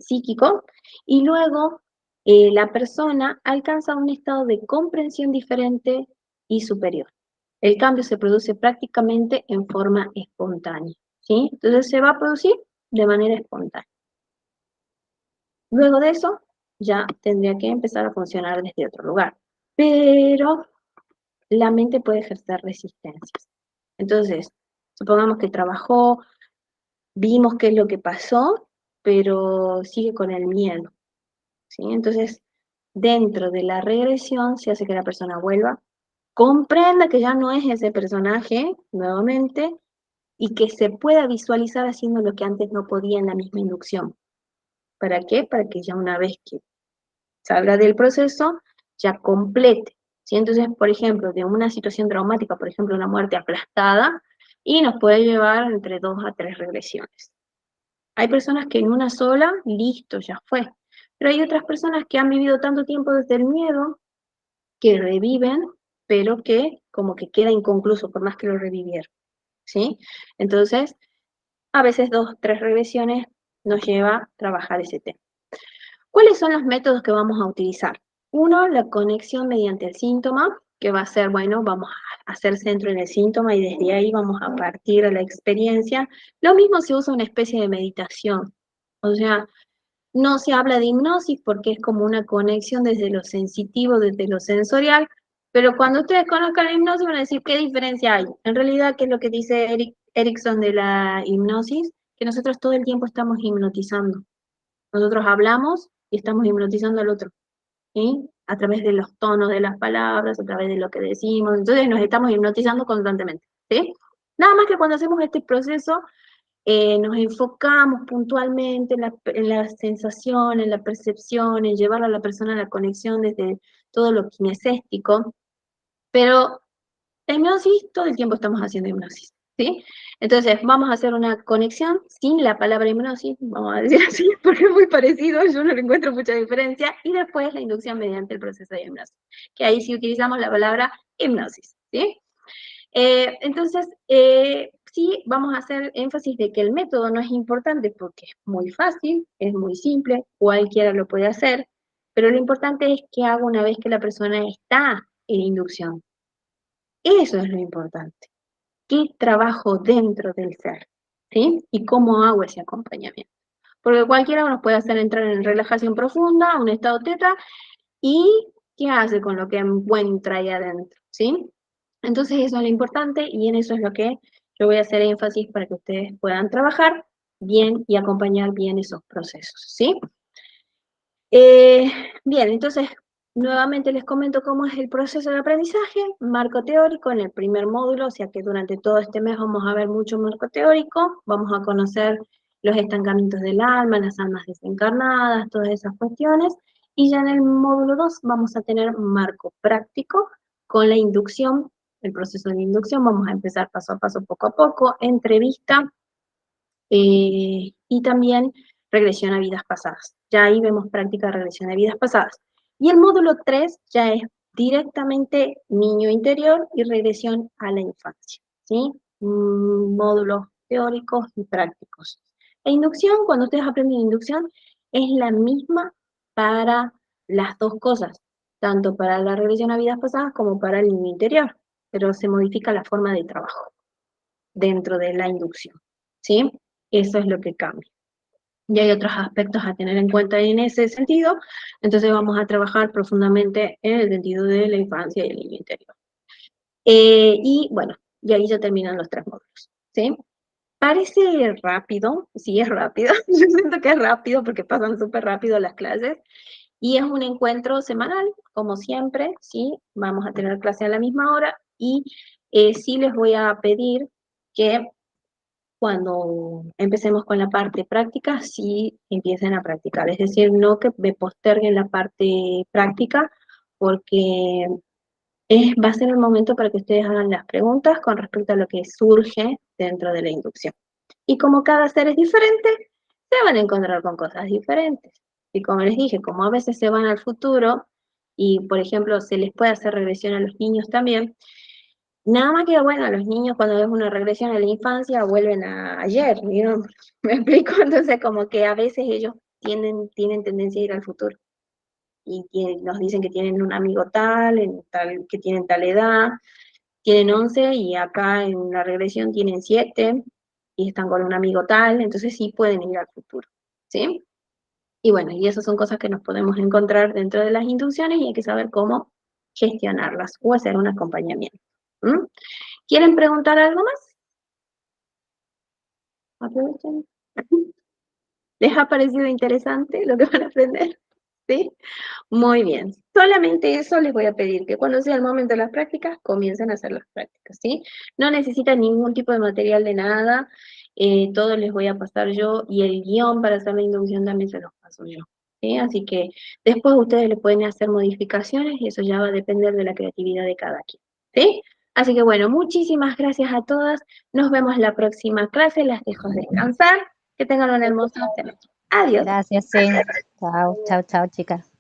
psíquico y luego la persona alcanza un estado de comprensión diferente y superior. El cambio se produce prácticamente en forma espontánea, ¿sí? Entonces se va a producir de manera espontánea. Luego de eso, ya tendría que empezar a funcionar desde otro lugar. Pero la mente puede ejercer resistencias. Entonces, supongamos que trabajó, vimos qué es lo que pasó, pero sigue con el miedo, ¿sí? Entonces, dentro de la regresión se hace que la persona vuelva, comprenda que ya no es ese personaje nuevamente y que se pueda visualizar haciendo lo que antes no podía en la misma inducción. ¿Para qué? Para que ya una vez que salga del proceso, ya complete. ¿Sí? Entonces, por ejemplo, de una situación traumática, por ejemplo, una muerte aplastada, y nos puede llevar entre 2 a 3 regresiones. Hay personas que en una sola, listo, ya fue. Pero hay otras personas que han vivido tanto tiempo desde el miedo que reviven, pero que como que queda inconcluso por más que lo revivieron, ¿sí? Entonces, a veces 2, 3 regresiones nos lleva a trabajar ese tema. ¿Cuáles son los métodos que vamos a utilizar? Uno, la conexión mediante el síntoma, que va a ser, bueno, vamos a hacer centro en el síntoma y desde ahí vamos a partir a la experiencia. Lo mismo se usa una especie de meditación. O sea, no se habla de hipnosis porque es como una conexión desde lo sensitivo, desde lo sensorial, pero cuando ustedes conozcan la hipnosis van a decir qué diferencia hay. En realidad, ¿qué es lo que dice Erickson de la hipnosis? Que nosotros todo el tiempo estamos hipnotizando. Nosotros hablamos y estamos hipnotizando al otro, ¿sí? A través de los tonos de las palabras, a través de lo que decimos, entonces nos estamos hipnotizando constantemente, ¿sí? Nada más que cuando hacemos este proceso, nos enfocamos puntualmente en la sensación, en la percepción, en llevar a la persona a la conexión desde todo lo kinestésico, pero la hipnosis, todo el tiempo estamos haciendo hipnosis, ¿sí? Entonces, vamos a hacer una conexión sin la palabra hipnosis, vamos a decir así, porque es muy parecido, yo no le encuentro mucha diferencia, y después la inducción mediante el proceso de hipnosis, que ahí sí utilizamos la palabra hipnosis, ¿sí? Entonces, sí, vamos a hacer énfasis de que el método no es importante porque es muy fácil, es muy simple, cualquiera lo puede hacer, pero lo importante es que haga una vez que la persona está en inducción. Eso es lo importante. ¿Qué trabajo dentro del ser? ¿Sí? Y cómo hago ese acompañamiento. Porque cualquiera nos puede hacer entrar en relajación profunda, un estado teta, y ¿qué hace con lo que encuentra ahí adentro? ¿Sí? Entonces eso es lo importante y en eso es lo que yo voy a hacer énfasis para que ustedes puedan trabajar bien y acompañar bien esos procesos, ¿sí? Bien, entonces nuevamente les comento cómo es el proceso de aprendizaje, marco teórico en el primer módulo, o sea que durante todo este mes vamos a ver mucho marco teórico, vamos a conocer los estancamientos del alma, las almas desencarnadas, todas esas cuestiones, y ya en el módulo 2 vamos a tener marco práctico con la inducción, el proceso de inducción, vamos a empezar paso a paso, poco a poco, entrevista, y también regresión a vidas pasadas. Ya ahí vemos práctica de regresión a vidas pasadas. Y el módulo 3 ya es directamente niño interior y regresión a la infancia, ¿sí? Módulos teóricos y prácticos. La inducción, cuando ustedes aprenden inducción, es la misma para las dos cosas, tanto para la regresión a vidas pasadas como para el niño interior, pero se modifica la forma de trabajo dentro de la inducción, ¿sí? Eso es lo que cambia. Y hay otros aspectos a tener en cuenta en ese sentido, entonces vamos a trabajar profundamente en el sentido de la infancia y el niño interior. Y bueno, y ahí ya terminan los 3 módulos, ¿sí? Parece rápido, sí es rápido, yo siento que es rápido porque pasan súper rápido las clases, y es un encuentro semanal, como siempre, ¿sí? Vamos a tener clase a la misma hora, y sí les voy a pedir que cuando empecemos con la parte práctica, sí empiecen a practicar. Es decir, no que me posterguen la parte práctica, porque va a ser el momento para que ustedes hagan las preguntas con respecto a lo que surge dentro de la inducción. Y como cada ser es diferente, se van a encontrar con cosas diferentes. Y como les dije, como a veces se van al futuro, y por ejemplo se les puede hacer regresión a los niños también, nada más que, bueno, los niños cuando ves una regresión a la infancia vuelven a ayer, ¿no? ¿Me explico? Entonces, como que a veces ellos tienen tendencia a ir al futuro. Y nos dicen que tienen un amigo tal, que tienen tal edad, tienen 11 y acá en la regresión tienen 7 y están con un amigo tal, entonces sí pueden ir al futuro, ¿sí? Y bueno, y esas son cosas que nos podemos encontrar dentro de las inducciones y hay que saber cómo gestionarlas o hacer un acompañamiento. ¿Mm? ¿Quieren preguntar algo más? Aprovechen. ¿Les ha parecido interesante lo que van a aprender? ¿Sí? Muy bien. Solamente eso les voy a pedir, que cuando sea el momento de las prácticas, comiencen a hacer las prácticas, ¿sí? No necesitan ningún tipo de material de nada, todo les voy a pasar yo, y el guión para hacer la inducción también se los paso yo, ¿sí? Así que después ustedes le pueden hacer modificaciones y eso ya va a depender de la creatividad de cada quien, ¿sí? Así que bueno, muchísimas gracias a todas. Nos vemos la próxima clase. Las dejo descansar. Que tengan un hermoso semestre. Adiós. Gracias, sí. Chao, chao, chao, chicas.